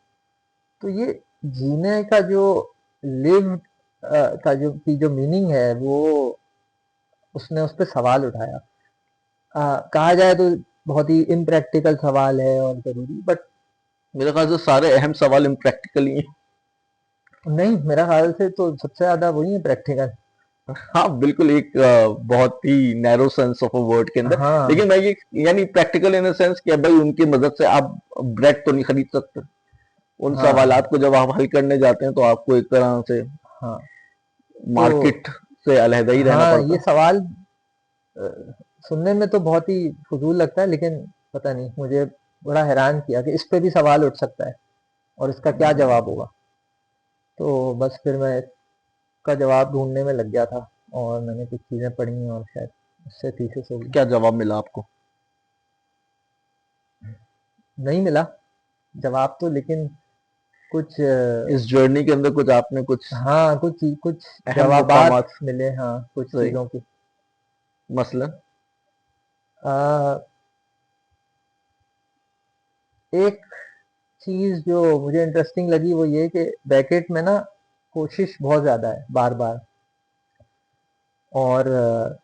तो ये जीने का जो लिव का जो मीनिंग है वो उसने उस पर सवाल उठाया। कहा जाए तो बहुत ही इम्प्रैक्टिकल सवाल है और जरूरी, बट मेरे ख्याल से सारे अहम सवाल इम्प्रैक्टिकल ही हैं। नहीं, मेरा ख्याल से तो सबसे ज्यादा वही है प्रैक्टिकल। हाँ बिल्कुल, एक बहुत ही narrow sense of a word के अंदर। हाँ लेकिन मैं ये यानी प्रैक्टिकल इन द सेंस कि भाई उनकी मदद से आप ब्रेड तो नहीं खरीद सकते। उन हाँ सवालात को जब आप हल करने जाते हैं तो आपको एक तरह से हाँ। तो मार्केट से अलहदा ही रहना हाँ, पड़ता ये है। सवाल सुनने में तो बहुत ही फजूल लगता है, लेकिन पता नहीं मुझे बड़ा हैरान किया कि इस पे भी सवाल उठ सकता है और इसका क्या जवाब होगा। तो बस फिर मैं इसका जवाब ढूंढने में लग गया था और मैंने कुछ चीज़ें पढ़ी और शायद उससे थीसिस होगी। क्या जवाब मिला आपको? नहीं मिला जवाब तो, लेकिन कुछ इस जर्नी के अंदर कुछ आपने कुछ हाँ कुछ अहम जवाबात मुकामात मिले, हाँ कुछ सही चीजों की। मसलन आ, एक चीज जो मुझे इंटरेस्टिंग लगी वो ये कि बैकेट में ना कोशिश बहुत ज्यादा है बार बार, और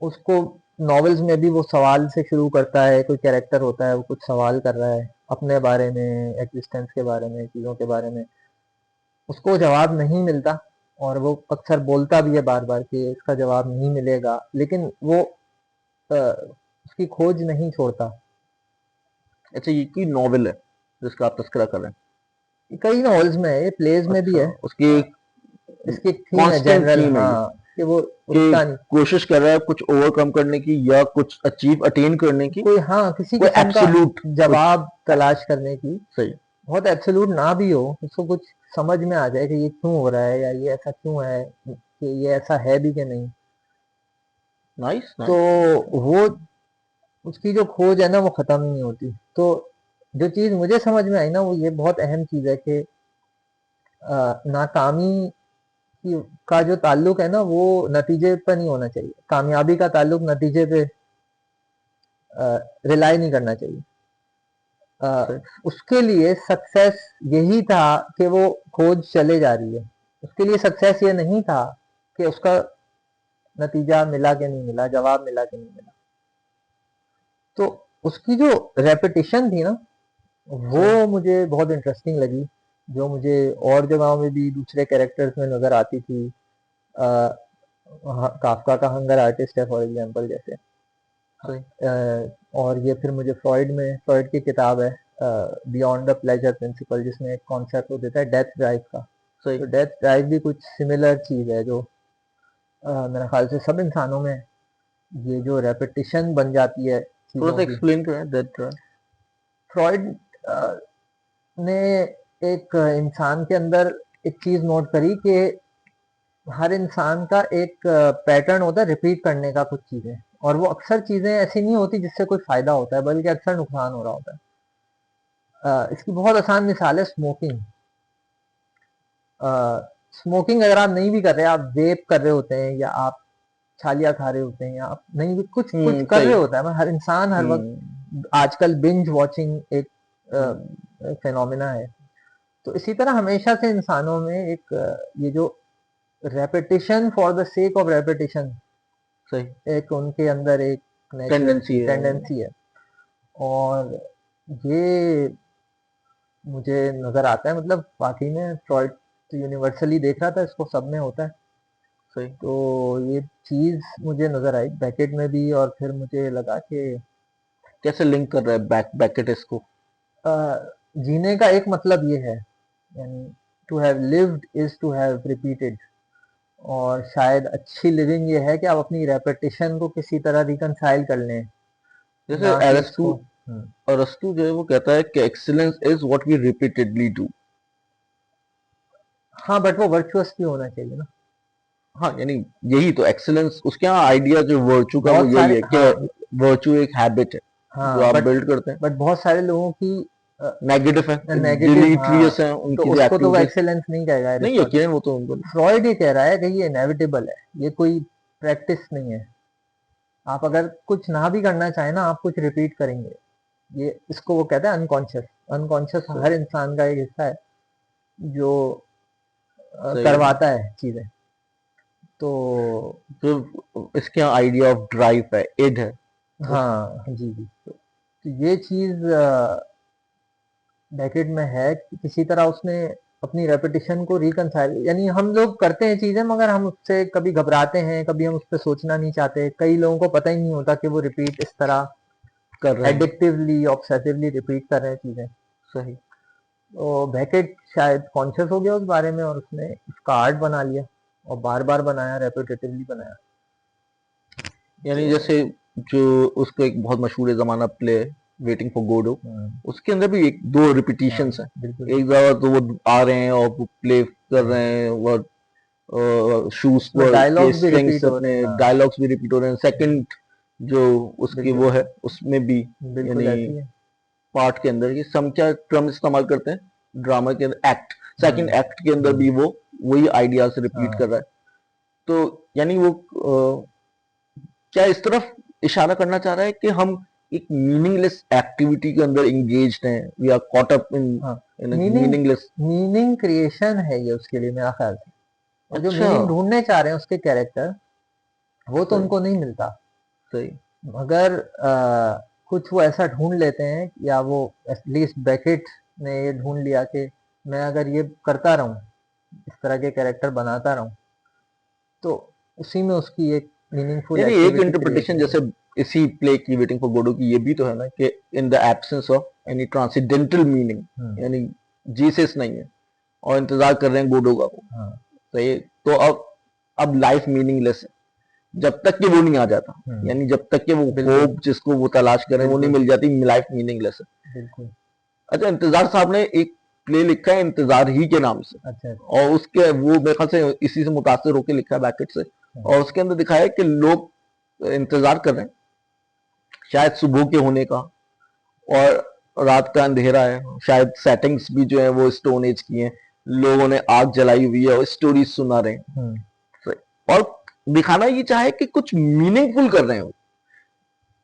उसको नॉवेल्स में भी वो सवाल से शुरू करता है, कोई कैरेक्टर होता है वो कुछ सवाल कर रहा है अपने बारे में, एग्जिस्टेंस के बारे में, चीज़ों के बारे में, उसको जवाब नहीं मिलता, और वो अक्सर बोलता भी है बार बार कि इसका जवाब नहीं मिलेगा, लेकिन वो उसकी खोज नहीं छोड़ता। अच्छा ये कोई नॉवेल है जिसका आप तस्करा कर रहे कई नॉवेल्स में है, ये प्लेज हैं में भी अच्छा है। उसकी इसकी एक थीम है कांस्टेंट जनरल, थीम है ये हाँ, कि वो कि रुकता नहीं। कोशिश कर रहा है कुछ ओवरकम करने की या कुछ अचीव अटेन करने की कोई, हाँ, किसी कोई किस्म का एब्सोल्यूट कुछ जवाब तलाश करने की। सही बहुत एब्सोल्यूट ना भी हो, उसको कुछ समझ में आ जाए कि ये क्यों हो रहा है, या ये ऐसा क्यों है, कि ये ऐसा है भी कि नहीं। नाइस तो नाइस वो, उसकी जो खोज है ना वो खत्म ही नहीं होती। तो जो चीज मुझे समझ में आई ना वो ये बहुत अहम चीज है कि नाकामी का जो ताल्लुक है ना वो नतीजे पर नहीं होना चाहिए, कामयाबी का ताल्लुक नतीजे पे रिलाई नहीं करना चाहिए। सही उसके लिए सक्सेस यही था कि वो खोज चले जा रही है। उसके लिए सक्सेस ये नहीं था कि उसका नतीजा मिला कि नहीं मिला, जवाब मिला कि नहीं मिला। तो उसकी जो रेपिटेशन थी ना वो सही मुझे बहुत इंटरेस्टिंग लगी, जो मुझे और जगहों में भी दूसरे कैरेक्टर्स में नजर आती थी। काफका का हंगर आर्टिस्ट है फॉर एग्जांपल, जैसे। सही और ये फिर मुझे फ्रॉइड की किताब है बियॉन्ड द प्लेजर प्रिंसिपल, जिसमें एक कॉन्सेप्ट वो देता है डेथ ड्राइव का। सही तो डेथ ड्राइव भी कुछ सिमिलर चीज है, जो मेरे ख्याल से सब इंसानों में ये जो रेपिटेशन बन जाती है थोड़ा चीजों सा की। एक्सप्लेन करें दैट फ्रॉइड ने एक इंसान के अंदर एक चीज नोट करी कि हर इंसान का एक पैटर्न होता है रिपीट करने का कुछ चीजें, और वो अक्सर चीजें ऐसी नहीं होती जिससे कोई फायदा होता है, बल्कि अक्सर नुकसान हो रहा होता है। इसकी बहुत आसान मिसाल है स्मोकिंग। स्मोकिंग अगर आप नहीं भी कर रहे, आप वेप कर रहे होते हैं, या आप छालियाँ खा रहे होते हैं, या आप नहीं भी कुछ कुछ कर रहे सही होता है, हर इंसान हर वक्त। आजकल बिंज वॉचिंग एक हम्म फिनोमिना है। तो इसी तरह हमेशा से इंसानों में एक ये जो repetition for the sake of repetition, सही एक उनके अंदर एक नेचुरल टेंडेंसी सी है टेंडेंसी है। और ये मुझे नजर आता है, मतलब वाकई में फ्रॉइड तो यूनिवर्सली देख रहा था, इसको सब में होता है। सही तो ये चीज मुझे नजर आई बैकेट में भी, और फिर मुझे लगा कि कैसे लिंक कर रहा है बैकेट इसको अ, जीने का एक मतलब ये है, यानी to have lived is to have repeated. और शायद अच्छी लिविंग ये है कि आप अपनी रेपिटेशन को किसी तरह रिकंसाइल कर लें, जैसे ना कि अरस्तु इसको अरस्तु जो है वो कहता है कि excellence is what we repeatedly do हाँ, बट वो वर्चुअस भी होना चाहिए ना। हाँ यानी यही तो एक्सीलेंस उसके यहाँ आइडिया जो वर्चू का वो बहुत यही सारे, है कि हाँ, वर्चू एक हैबिट है जो हाँ, आप बिल्ड करते हैं बट बहुत सारे लोगों की नेगेटिव है नेगेटिव, हाँ, डिलीटरियस है तो उनकी जो उसको तो वो एक्टिविटीज एक्सेलेंस नहीं कहेगा नहीं एरिस्टोटल। यकीन वो तो उनको फ्रॉइड ये कह रहा है कि ये इनेविटेबल है, ये कोई प्रैक्टिस नहीं है। आप अगर कुछ ना भी करना चाहें ना, आप कुछ रिपीट करेंगे। ये इसको वो कहते हैं अनकॉन्शियस। अनकॉन्शियस सही हर इंसान का एक हिस्सा है जो सही है करवाता है चीजें। तो तो इसके यहाँ आइडिया ऑफ ड्राइव है इड है उस हाँ, जी जी। तो ये चीज बैकेट में है कि किसी तरह उसने अपनी रेपिटेशन को रिकंसाइल, यानी हम लोग करते हैं चीजें मगर हम उससे कभी घबराते हैं, कभी हम उस पर सोचना नहीं चाहते। कई लोगों को पता ही नहीं होता कि वो रिपीट इस तरह कर रहे हैं एडिक्टिवली ऑब्सेसिवली रिपीट कर रहे हैं चीजें। सही तो बैकेट शायद कॉन्शियस हो गया उस बारे में, और उसने इसका आर्ट बना लिया, और बार बार बनाया, रेपिटेटिवली बनाया। यानी तो जैसे जो उसका एक बहुत मशहूर जमाना प्ले वेटिंग फॉर गोडो उसके अंदर भी एक दो हाँ, रिपीटिशंस हैं बिल्कुल। एक जगह तो वो आ रहे हैं और वो प्ले कर रहे हैं वो शूज उसमें पर के डायलॉग्स भी स्ट्रिंग्स रिपीट हो रहे अपने हैं, हाँ। डायलॉग्स भी रिपीट हो रहे हैं सेकंड जो उसकी वो बिल्कुल, है उसमें भी बिल्कुल यानी ऐसी है। पार्ट के अंदर ये सम क्या क्रम इस्तेमाल करते हैं ड्रामा के एक्ट, सेकंड एक्ट के अंदर भी वो वही आइडियाज रिपीट कर रहा है। तो यानी वो क्या इस तरफ इशारा करना चाह रहा है कि हम एक मीनिंगलेस एक्टिविटी के अंदर एंगेज्ड हैं, we are caught up in in meaningless. Meaning creation है ये उसके लिए मेरा ख्याल से, और जो अच्छा, मीनिंग ढूंढने चाह रहे हैं उसके कैरेक्टर, वो तो सही उनको नहीं मिलता। सही। मगर कुछ वो ऐसा ढूंढ लेते हैं, या वो एटलीस्ट बेकेट ने ये ढूंढ लिया कि मैं अगर ये करता रहूं, इस तरह के कैरेक्टर बनाता रहूं, तो उसी में उसकी एक मीनिंगफुल यानी एक एक्टिविटी क्रिएट इंटरप्रिटेशन जैसे इसी प्ले की वेटिंग फॉर गोडो की ये भी तो है ना कि in the absence of any transcendental meaning, यानी जीसस नहीं है और इंतजार कर रहे हैं गोडो का वो। हाँ, सही। तो अब लाइफ मीनिंगलेस है जब तक कि वो नहीं आ जाता, यानी जब तक कि वो होप जिसको वो तलाश कर रहे हैं वो नहीं मिल जाती, लाइफ मीनिंगलेस है। बिल्कुल। अच्छा, इंतजार साहब ने एक प्ले लिखा है इंतजार ही के नाम से, अच्छा, और उसके वो मेरे ख्याल से इसी से मुतासिर होकर लिखा है बैकेट से, और उसके अंदर दिखाया है कि लोग इंतजार कर रहे हैं शायद सुबह के होने का, और रात का अंधेरा है, शायद सेटिंग्स भी जो है वो स्टोन एज की हैं, लोगों ने आग जलाई हुई है और स्टोरी सुना रहे हैं, और दिखाना ये चाहे कि कुछ मीनिंगफुल कर रहे हो,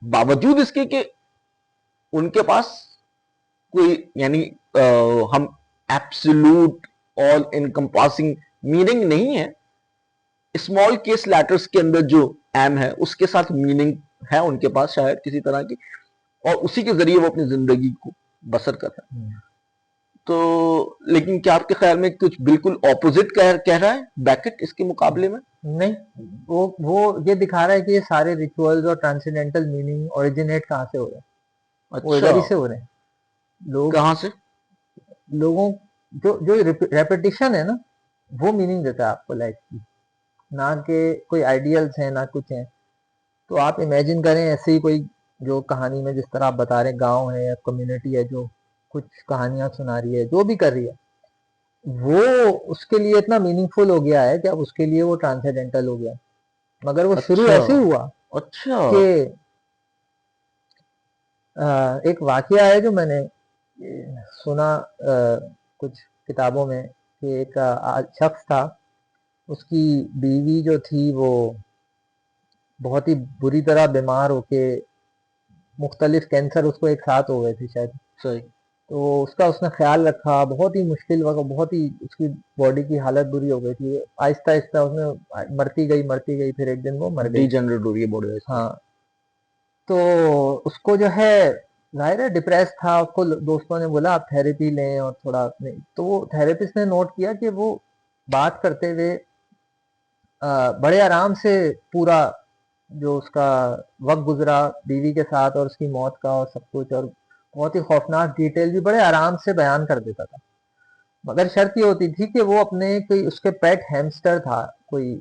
बावजूद इसके कि उनके पास कोई यानी हम एब्सोल्यूट ऑल इनकम्पासिंग मीनिंग नहीं है। स्मॉल केस लेटर्स के अंदर जो एम है उसके साथ मीनिंग है उनके पास शायद किसी तरह की, और उसी के जरिए वो अपनी जिंदगी को बसर कर रहा है। तो लेकिन क्या आपके ख्याल में कुछ बिल्कुल ऑपोजिट कह रहा है बैकेट इसके मुकाबले में? नहीं, वो ये दिखा रहा है कि ये सारे रिचुअल्स और ट्रांसेंडेंटल मीनिंग ओरिजिनेट कहाँ से हो रहे हैं। वो इधर ही से हो रहे हैं। लोग कहाँ से? लोगों जो जो रेपिटेशन है ना, वो मीनिंग देता है आपको लाइफ की, ना कि कोई आइडियल्स हैं ना कुछ है। तो आप इमेजिन करें ऐसे ही कोई, जो कहानी में जिस तरह आप बता रहे हैं, गांव है या कम्युनिटी है जो कुछ कहानियां सुना रही है, जो भी कर रही है, वो उसके लिए इतना मीनिंगफुल हो गया है कि अब उसके लिए वो ट्रांसेंडेंटल हो गया। मगर वो शुरू अच्छा ऐसे हुआ अच्छा। कि एक वाकया है जो मैंने सुना कुछ किताबों में, कि एक शख्स था, उसकी बीवी जो थी वो बहुत ही बुरी तरह बीमार होके, मुख्तलिफ कैंसर उसको एक साथ हो गए थे शायद। सही। तो उसका उसने ख्याल रखा, बहुत ही मुश्किल वक्त, बहुत ही उसकी बॉडी की हालत बुरी हो गई थी, आहिस्ता आहिस्ता उसने मरती गई, फिर एक दिन वो मर गई। डीजनरेट हो रही है बॉडी। हाँ, तो उसको जो है, जाहिर है डिप्रेस था, उसको दोस्तों ने बोला आप थेरेपी लें और थोड़ा अपने, तो वो थेरेपिस्ट ने नोट किया कि वो बात करते हुए बड़े आराम से पूरा जो उसका वक्त गुजरा बीवी के साथ और उसकी मौत का और सब कुछ, और बहुत ही खौफनाक डिटेल भी बड़े आराम से बयान कर देता था। मगर शर्त ये होती थी कि वो अपने कोई, उसके पेट हैमस्टर था, कोई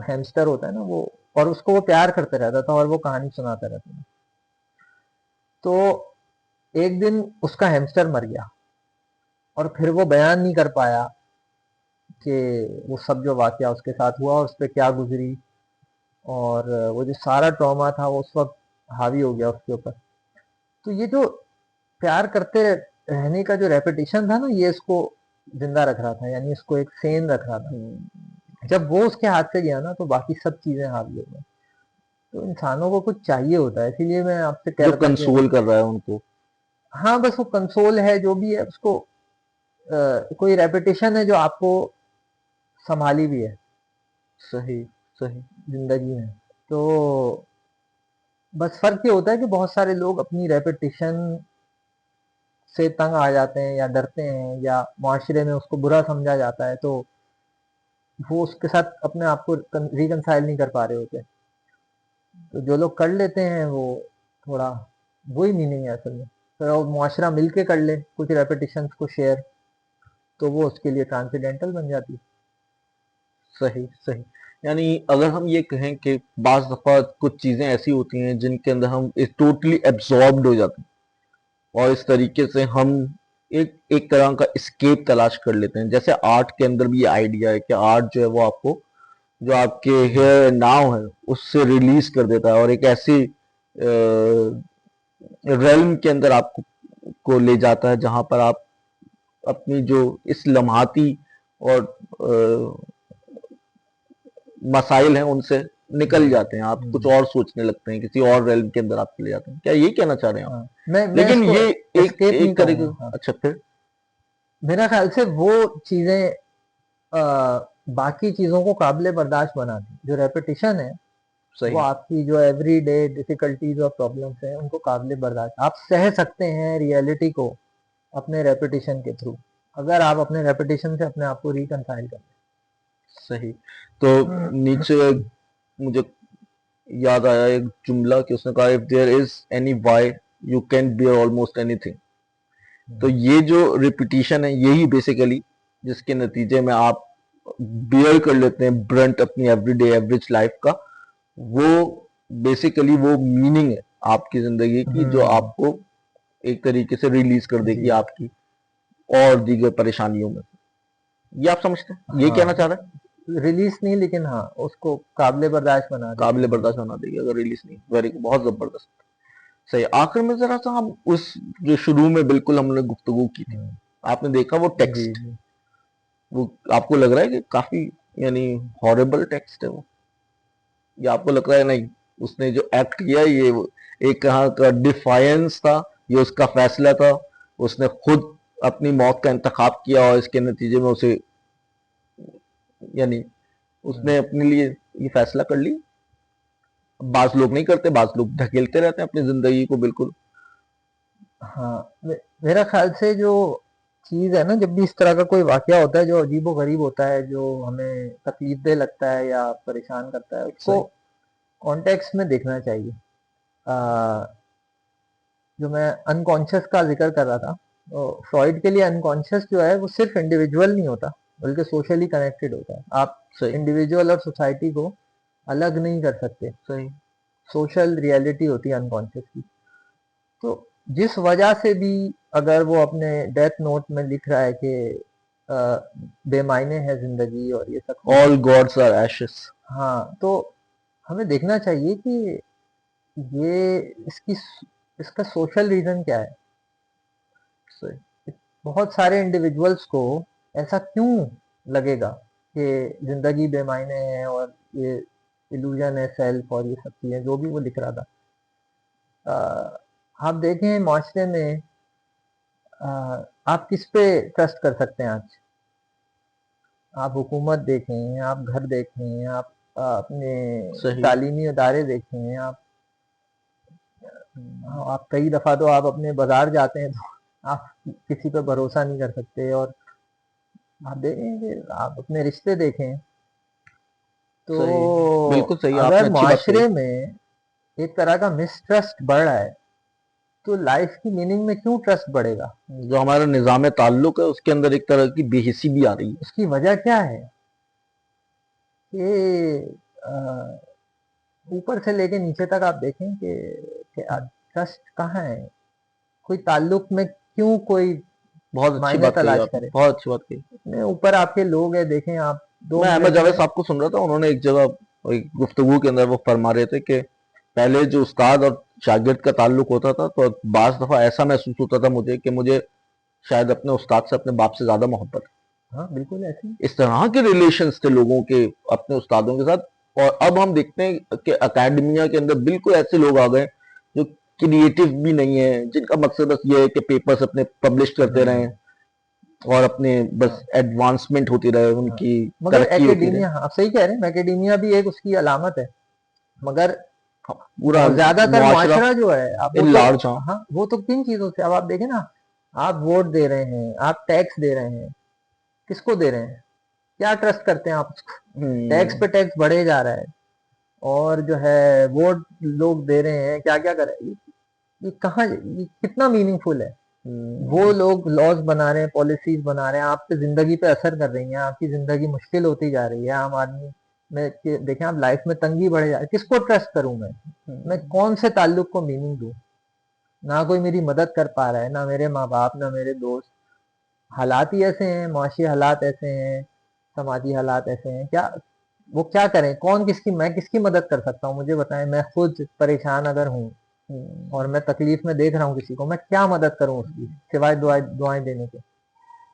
हैमस्टर होता है ना वो, और उसको वो प्यार करते रहता था और वो कहानी सुनाता रहता था। तो एक दिन उसका हैमस्टर मर गया, और फिर वो बयान नहीं कर पाया कि वो सब जो वाकया उसके साथ हुआ और उस पर क्या गुजरी, और वो जो सारा ट्रॉमा था वो उस वक्त हावी हो गया उसके ऊपर। तो ये जो प्यार करते रहने का जो रेपिटेशन था ना, ये इसको जिंदा रख रहा था, यानी इसको एक सेन रख रहा था। जब वो उसके हाथ से गया ना, तो बाकी सब चीजें हावी हो गई। तो इंसानों को कुछ चाहिए होता है, इसीलिए मैं आपसे कह जो रहा था कि कंसोल कर रहा है उनको। हाँ, बस वो कंसोल है जो भी है उसको, कोई रेपिटेशन है जो आपको संभाली भी है सही सही। जिंदगी में। तो बस फर्क ये होता है कि बहुत सारे लोग अपनी रेपिटेशन से तंग आ जाते हैं, या डरते हैं, या मुआशरे में उसको बुरा समझा जाता है, तो वो उसके साथ अपने आप को रिकंसाइल नहीं कर पा रहे होते। तो जो लोग कर लेते हैं वो थोड़ा, वही मीनिंग है असल में। तो वो मुआशरा मिल के कर ले कुछ रेपिटेशंस को शेयर, तो वो उसके लिए ट्रांसेंडेंटल बन जाती है। सही सही। यानी अगर हम ये कहें कि बाज दफा कुछ चीजें ऐसी होती हैं जिनके अंदर हम टोटली एब्जॉर्ब्ड हो जाते हैं, और इस तरीके से हम एक एक तरह का escape तलाश कर लेते हैं। जैसे आर्ट के अंदर भी ये आइडिया है कि आर्ट जो है वो आपको जो आपके हेयर नाव है उससे रिलीज कर देता है, और एक ऐसी रेल्म के अंदर आपको को ले जाता है जहां पर आप अपनी जो इस लम्हाती और मसाइल हैं उनसे निकल जाते हैं, आप कुछ और सोचने लगते हैं, किसी और रेल्म के अंदर आप चले जाते हैं, क्या यही कहना चाह रहे हैं आप? हाँ, मैं लेकिन इसको ये एक एस्केप नहीं एक तरीके, कहूंगा। हाँ, अच्छा फिर मेरा ख्याल से वो चीजें बाकी चीजों को काबिले बर्दाश्त बनाती, जो रेपिटेशन है वो सही, आपकी जो एवरीडे डिफिकल्टीज और प्रॉब्लम्स हैं उनको काबिले बर्दाश्त आप सह सकते हैं रियलिटी को अपने रेपिटेशन के थ्रू, अगर आप अपने रेपिटेशन से अपने आप को रिकंसाइल कर सही। तो नीचे मुझे याद आया एक जुमला कि उसने कहा, if there is any why you can bear almost anything. तो लें। ये जो रिपीटिशन है यही बेसिकली जिसके नतीजे में आप बियर कर लेते हैं ब्रंट अपनी एवरीडे एवरेज लाइफ का, वो बेसिकली वो मीनिंग है आपकी जिंदगी की जो आपको एक तरीके से रिलीज कर देगी जी, आपकी और दीगर परेशानियों में। ये आप समझते हैं, ये कहना हाँ, चाह रहे हैं? रिलीज नहीं लेकिन हाँ उसको काबिले बर्दाश्त बना देती काबिल है बर्दाश्त चीजें। बना देगी अगर रिलीज नहीं, वेरी बहुत जबरदस्त। सही। आखिर में जरा सा हम उस जो शुरू में बिल्कुल हमने गुफ्तगू की थी, हम्म, आपने देखा वो जी टेक्स्ट, जी। वो आपको लग रहा है कि काफी यानी हॉरिबल टेक्स्ट है वो, या आपको लग रहा है नहीं उसने जो एक्ट किया ये एक कहाँ का डिफायंस था, ये उसका फैसला था, उसने खुद अपनी मौत का इंतखाब किया और इसके नतीजे में उसे यानी हम्म, उसने अपने लिए ये फैसला कर ली। बाज लोग नहीं करते, बाज लोग धकेलते रहते हैं अपनी जिंदगी को बिल्कुल। हाँ, मेरा ख्याल से जो चीज है ना, जब भी इस तरह का कोई वाकया होता है जो अजीबो गरीब होता है, जो हमें तकलीफ दे लगता है या परेशान करता है, उसको सही, कॉन्टेक्स्ट में देखना चाहिए। आ, जो मैं अनकॉन्शियस का जिक्र कर रहा था, तो फ्रॉइड के लिए अनकॉन्शियस जो है वो सिर्फ इंडिविजुअल नहीं होता, बल्कि सोशली कनेक्टेड होता है। आप सही, इंडिविजुअल और सोसाइटी को अलग नहीं कर सकते, सही, सोशल रियलिटी होती है अनकॉन्शियस की। तो जिस वजह से भी अगर वो अपने डेथ नोट में लिख रहा है कि अ, बेमायने है जिंदगी और ये सब चीजें, ऑल गॉड्स आर एशेस। हाँ, तो हमें देखना चाहिए कि ये इसकी इसका सोशल रीजन क्या है। सही, बहुत सारे इंडिविजुअल्स को ऐसा क्यों लगेगा कि जिंदगी बेमायने है और ये इल्यूजन है सेल्फ और ये सब चीजें जो भी वो लिख रहा था। आप देखें माशरे में अ, आप किस पे ट्रस्ट कर सकते हैं आज? आप हुकूमत देखें, आप घर देखें, आप अपने सही, तालीमी इदारे देखें, आप कई दफ़ा तो आप अपने बाजार जाते हैं तो आप किसी पे भरोसा नहीं कर सकते। और आप देखें कि आप अपने रिश्ते देखें, सही, तो बिल्कुल सही, आपने अगर अच्छी बात कही। माशरे में एक तरह का मिसट्रस्ट बढ़ रहा है, तो लाइफ की मीनिंग में क्यों ट्रस्ट बढ़ेगा? जो हमारा निज़ाम ताल्लुक है उसके अंदर एक तरह की बेहिसी भी आ रही है। उसकी वजह क्या है कि ऊपर से लेके नीचे तक आप देखें कि ट्रस्ट कहाँ है, कोई ताल्लुक में क्यों कोई बहुत अच्छी मायने बात कही तलाश आपने, करे? बहुत अच्छी बात कही। इतने ऊपर आपके लोग हैं, देखें आप दो मैं अहमद मिनट जावेद में। साहब को सुन रहा था, उन्होंने एक जगह एक गुफ्तगू के अंदर वो फरमा रहे थे कि पहले जो उस्ताद और शागिर्द का ताल्लुक होता था तो बाज दफा ऐसा महसूस होता था मुझे कि मुझे शायद अपने उस्ताद से अपने बाप से ज्यादा मोहब्बत है। हाँ, बिल्कुल ऐसे ही। इस तरह के रिलेशंस थे लोगों के अपने उस्तादों के साथ। और अब हम देखते हैं कि अकेडमिया के अंदर बिल्कुल ऐसे लोग आ गए जो क्रिएटिव भी नहीं है, जिनका मकसद बस ये है कि पेपर्स अपने पब्लिश करते रहें हम्म, और अपने बस हाँ, एडवांसमेंट होती रहे, हाँ। उनकी मगर तरक्की होती रहे। एकेडेमिया, हाँ, आप सही कह रहे हैं, एकेडेमिया भी एक उसकी अलामत है। मगर पूरा ज्यादातर मुआशरा माशरा जो है, आप वो इन तो, लार्ज, हाँ। हाँ, वो तो किन चीजों से, अब आप देखें ना, आप वोट दे रहे हैं, आप टैक्स दे रहे हैं, किसको दे रहे हैं? क्या ट्रस्ट करते हैं आप उसको? टैक्स हम्म, पे टैक्स बढ़े जा रहा है, और जो है वोट लोग दे रहे हैं, क्या क्या कर रहे हैं, ये कहाँ, ये कितना मीनिंगफुल है? वो हम्म, लोग लॉज बना रहे हैं, पॉलिसीज बना रहे हैं, आपकी जिंदगी पे असर कर रही हैं, आपकी जिंदगी मुश्किल होती जा रही है, आम आदमी में देखें आप, लाइफ में तंगी बढ़े जा रही है, किसको ट्रस्ट करूं मैं हम्म, कौन से ताल्लुक को मीनिंग दूं? ना कोई मेरी मदद कर पा रहा है, ना मेरे माँ बाप, ना मेरे दोस्त। हालात ही ऐसे हैं, माशी हालात ऐसे हैं, समाजी हालात ऐसे हैं, क्या वो क्या करें? कौन किसकी, मैं किसकी मदद कर सकता हूँ? मुझे बताएं, मैं खुद परेशान अगर हूँ और हम्म, मैं तकलीफ में देख रहा हूँ किसी को, मैं क्या मदद करूँ उसकी, सिवाय दुआएं दुआएं देने के?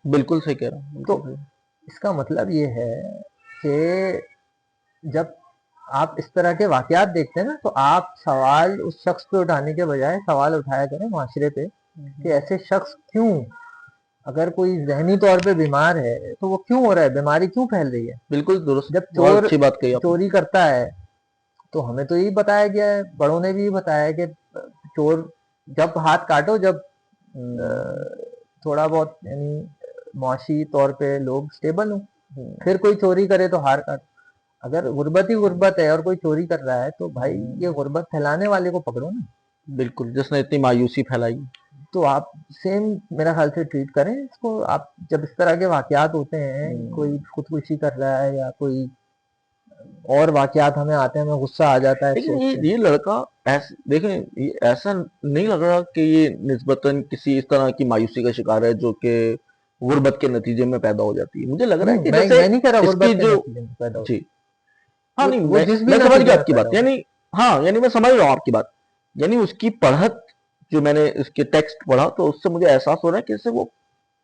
बिल्कुल सही कह रहा हूँ, तो बिल्कुल सही। इसका मतलब ये है कि जब आप इस तरह के वाकयात देखते हैं ना, तो आप सवाल उस शख्स पे उठाने के बजाय सवाल उठाया करें माशरे पे कि ऐसे शख्स क्यों, अगर कोई ज़हनी तौर पे बीमार है तो वो क्यों हो रहा है, बीमारी क्यों फैल रही है। बिल्कुल दुरुस्त, जब बहुत चोर अच्छी बात कही आपने। चोरी करता है तो हमें तो यही बताया गया है, बड़ों ने भी यही बताया है कि चोर जब हाथ काटो, जब हम्म, थोड़ा बहुत यानी मुआशी तौर पे लोग स्टेबल हों, हम्म, फिर कोई चोरी करे तो हाथ काटो। अगर गुर्बत ही गुर्बत है और कोई चोरी कर रहा है तो भाई ये हम्म, गुर्बत फैलाने वाले को पकड़ो ना। बिल्कुल, जिसने इतनी मायूसी फैलाई। तो आप सेम मेरा ख्याल से ट्रीट करें इसको। आप जब इस तरह के वाकयात होते हैं, हम्म, कोई खुदकुशी कर रहा है या कोई और वाकयात हमें आते हैं, हमें गुस्सा आ जाता है लेकिन सोच के। ये लड़का ऐसे देखें, ये ऐसा नहीं लग रहा कि ये निस्बतन किसी इस तरह की मायूसी का शिकार है जो कि गुर्बत के नतीजे में पैदा हो जाती है। मुझे लग रहा है नहीं, कि मैं जैसे मैं नहीं कह रहा गुर्बत इसकी के जो, नतीजे में पैदा हो, जी, हाँ नहीं, वो जिस भी मैं समझ गया नतीजे में आपकी पैदा बात, हो। यानी हाँ, यानी मैं समझ रहा हूँ आपकी बात। यानी उसकी पढ़त, जो मैंने उसके टेक्स्ट पढ़ा तो उससे मुझे एहसास हो रहा है कि इससे वो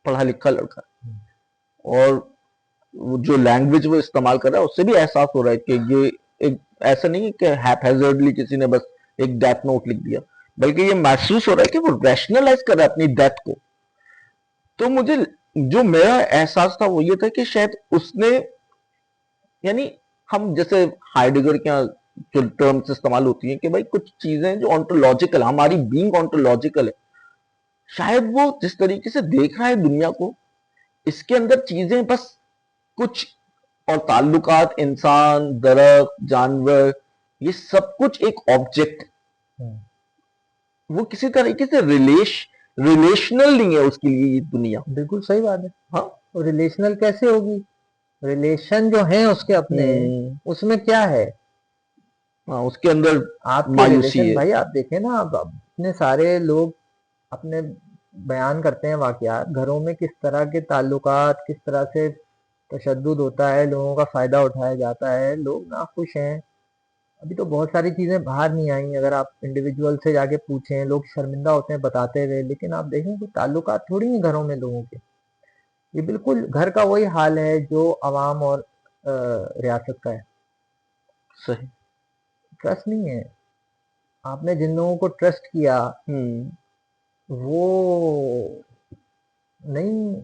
पढ़ा लिखा लड़का है, और वो जो लैंग्वेज वो इस्तेमाल कर रहा है उससे भी एहसास हो रहा है कि ये एक ऐसा नहीं है कि हैphazardly किसी ने बस एक डेथ नोट लिख दिया, बल्कि ये महसूस हो रहा है कि वो रैशनलाइज कर रहा है अपनी डेथ को। तो मुझे जो मेरा एहसास था वो ये था कि शायद उसने, यानी हम जैसे हाइडेगर के यहाँ जो टर्म्स इस्तेमाल होती हैं कि भाई कुछ चीजें जो ऑन्टोलॉजिकल, हमारी बीइंग ऑन्टोलॉजिकल है, शायद वो जिस तरीके से देख रहा है दुनिया को, इसके अंदर चीजें बस कुछ, और ताल्लुकात, इंसान, दरख्त, जानवर, ये सब कुछ एक ऑब्जेक्ट, हम्म, वो किसी तरीके से रिलेशनल नहीं है उसके लिए ये दुनिया। बिल्कुल सही बात है। हाँ। और रिलेशनल कैसे होगी, रिलेशन जो हैं उसके अपने, हम्म। उसमें क्या है। हाँ, उसके अंदर आपके मायूसी रिलेशन है। भाई आप देखें ना, आप इतने सारे लोग अपने बयान करते हैं वाकयात, घरों में किस तरह के ताल्लुकात, किस तरह से तशद्दुद होता है, लोगों का फायदा उठाया जाता है, लोग नाखुश हैं। अभी तो बहुत सारी चीजें बाहर नहीं आई, अगर आप इंडिविजुअल से जाके पूछें, लोग शर्मिंदा होते हैं बताते हुए, लेकिन आप देखें कि ताल्लुकात थोड़ी हैं घरों में लोगों के। ये बिल्कुल घर का वही हाल है जो अवाम और रियासत का है। सही। ट्रस्ट नहीं है। आपने जिन लोगों को ट्रस्ट किया हम्म। वो नहीं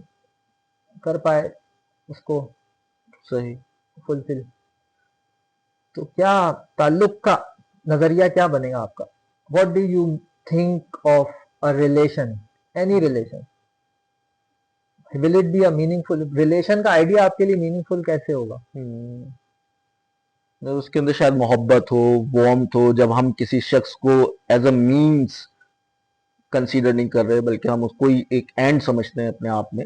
कर पाए उसको सही। फुलफिल। तो क्या ताल्लुक का नजरिया क्या बनेगा आपका। What do you think of a relation, any relation, will it be a meaningful relation. का आइडिया आपके लिए मीनिंगफुल कैसे होगा। हम्म। उसके अंदर शायद मोहब्बत हो, वार्मथ हो, जब हम किसी शख्स को एज अ मीन्स कंसीडर नहीं कर रहे बल्कि हम उसको ही एक एंड समझते हैं अपने आप में।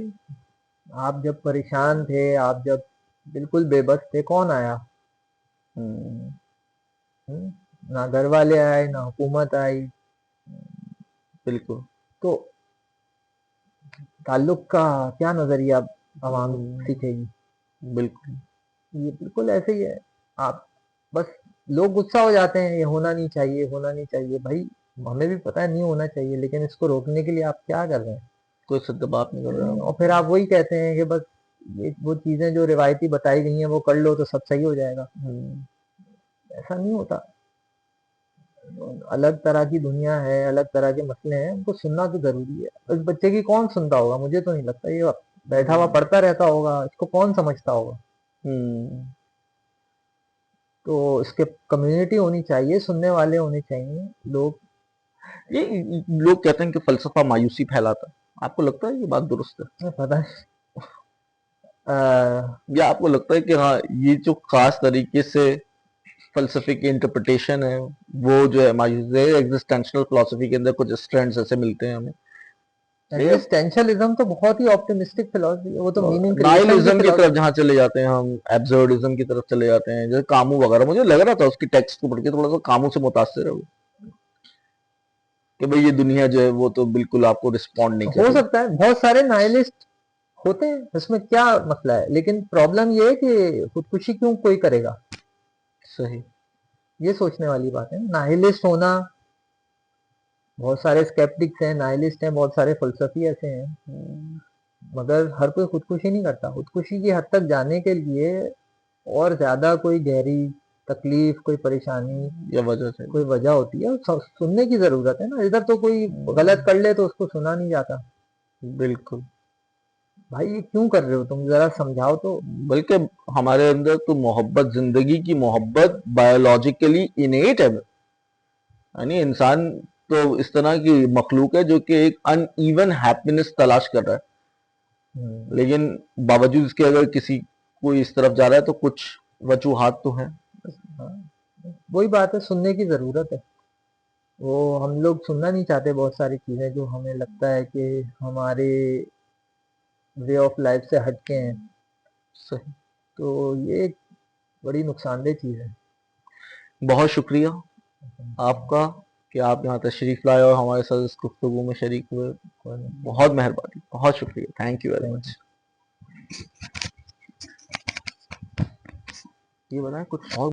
आप जब परेशान थे, आप जब बिल्कुल बेबस थे, कौन आया। हम्म, ना घर वाले आए, ना हुकूमत आई। बिल्कुल। तो ताल्लुक का क्या नजरिया आवाम हम्म, सीखेगी। बिल्कुल। ये बिल्कुल ऐसे ही है। आप बस, लोग गुस्सा हो जाते हैं, ये होना नहीं चाहिए, होना नहीं चाहिए भाई। हमें भी पता है नहीं होना चाहिए, लेकिन इसको रोकने के लिए आप क्या कर रहे हैं। कोई सत्य बात नहीं कर रहा और फिर आप वही कहते हैं कि बस ये वो चीजें जो रिवायती बताई गई हैं वो कर लो तो सब सही हो जाएगा। हूँ। ऐसा नहीं होता। अलग तरह की दुनिया है, अलग तरह के मसले हैं, उनको सुनना तो जरूरी है। इस बच्चे की कौन सुनता होगा, मुझे तो नहीं लगता। ये बैठा हुआ हम्म, पढ़ता रहता होगा, इसको कौन समझता होगा। हम्म, तो इसके कम्युनिटी होनी चाहिए, सुनने वाले होने चाहिए लोग। ये लोग कहते हैं कि फलसफा मायूसी फैलाता है, आपको लगता है ये बात दुरुस्त है, पता नहीं। अ, या आपको लगता है कि हाँ, ये जो खास तरीके से फलसफे की इंटरप्रिटेशन है वो जो है मायूसी है, एग्जिस्टेंशनल फिलोसफी के अंदर कुछ स्ट्रैंड्स ऐसे मिलते हैं हमें, ये एग्जिस्टेंशियलिज्म तो बहुत ही ऑप्टिमिस्टिक फिलोसफी है, वो तो मीनिंग क्रिएशन की नाइलिज्म की तरफ फिलोसफी। जहाँ चले जाते हैं हम, एब्सर्डिज्म की तरफ चले जाते हैं, जैसे कामू वगैरह, मुझे लग रहा था उसकी टेक्स्ट को पढ़ के थोड़ा सा कामू से मुतासिर है वो, कि भाई ये दुनिया जो है वो तो बिल्कुल आपको रिस्पॉन्ड नहीं कर हो रही। सकता है बहुत सारे नाइलिस्ट होते हैं, इसमें क्या मसला है, लेकिन प्रॉब्लम ये है कि खुदकुशी क्यों कोई करेगा। सही। ये सोचने वाली बात है। नाइलिस्ट होना, बहुत सारे स्केप्टिक्स हैं, नाइलिस्ट हैं, बहुत सारे फलसफी ऐसे हैं। हम्म, मगर हर कोई खुदकुशी नहीं करता। खुदकुशी की हद तक जाने के लिए और ज़्यादा कोई गहरी तकलीफ, कोई परेशानी, या वजह से कोई वजह होती है, सुनने की ज़रूरत है ना। इधर तो कोई गलत कर ले तो उसको सुना नहीं जाता। बिल्कुल। भाई ये क्यों कर रहे हो तुम, ज़रा समझाओ तो। बल्कि हमारे अंदर तो मोहब्बत, जिंदगी की मोहब्बत बायोलॉजिकली इनेट है। यानी इंसान तो इस तरह की मखलूक है जो कि एक अनइवन हैप्पीनेस तलाश कर रहा है, हम्म, लेकिन बावजूद इसके अगर किसी कोई इस तरफ जा रहा है तो कुछ वजूहात तो हैं। हाँ, वही बात है, सुनने की ज़रूरत है। वो हम लोग सुनना नहीं चाहते बहुत सारी चीज़ें जो हमें लगता है कि हमारे वे ऑफ लाइफ से हटके हैं। सही। तो ये एक बड़ी नुकसानदेह चीज़ है। बहुत शुक्रिया आपका कि आप यहाँ तशरीफ लाए और हमारे साथ इस गुफ्तगू में शरीक हुए। बहुत मेहरबानी, बहुत शुक्रिया, thank you very thank much. ये बताएं कुछ और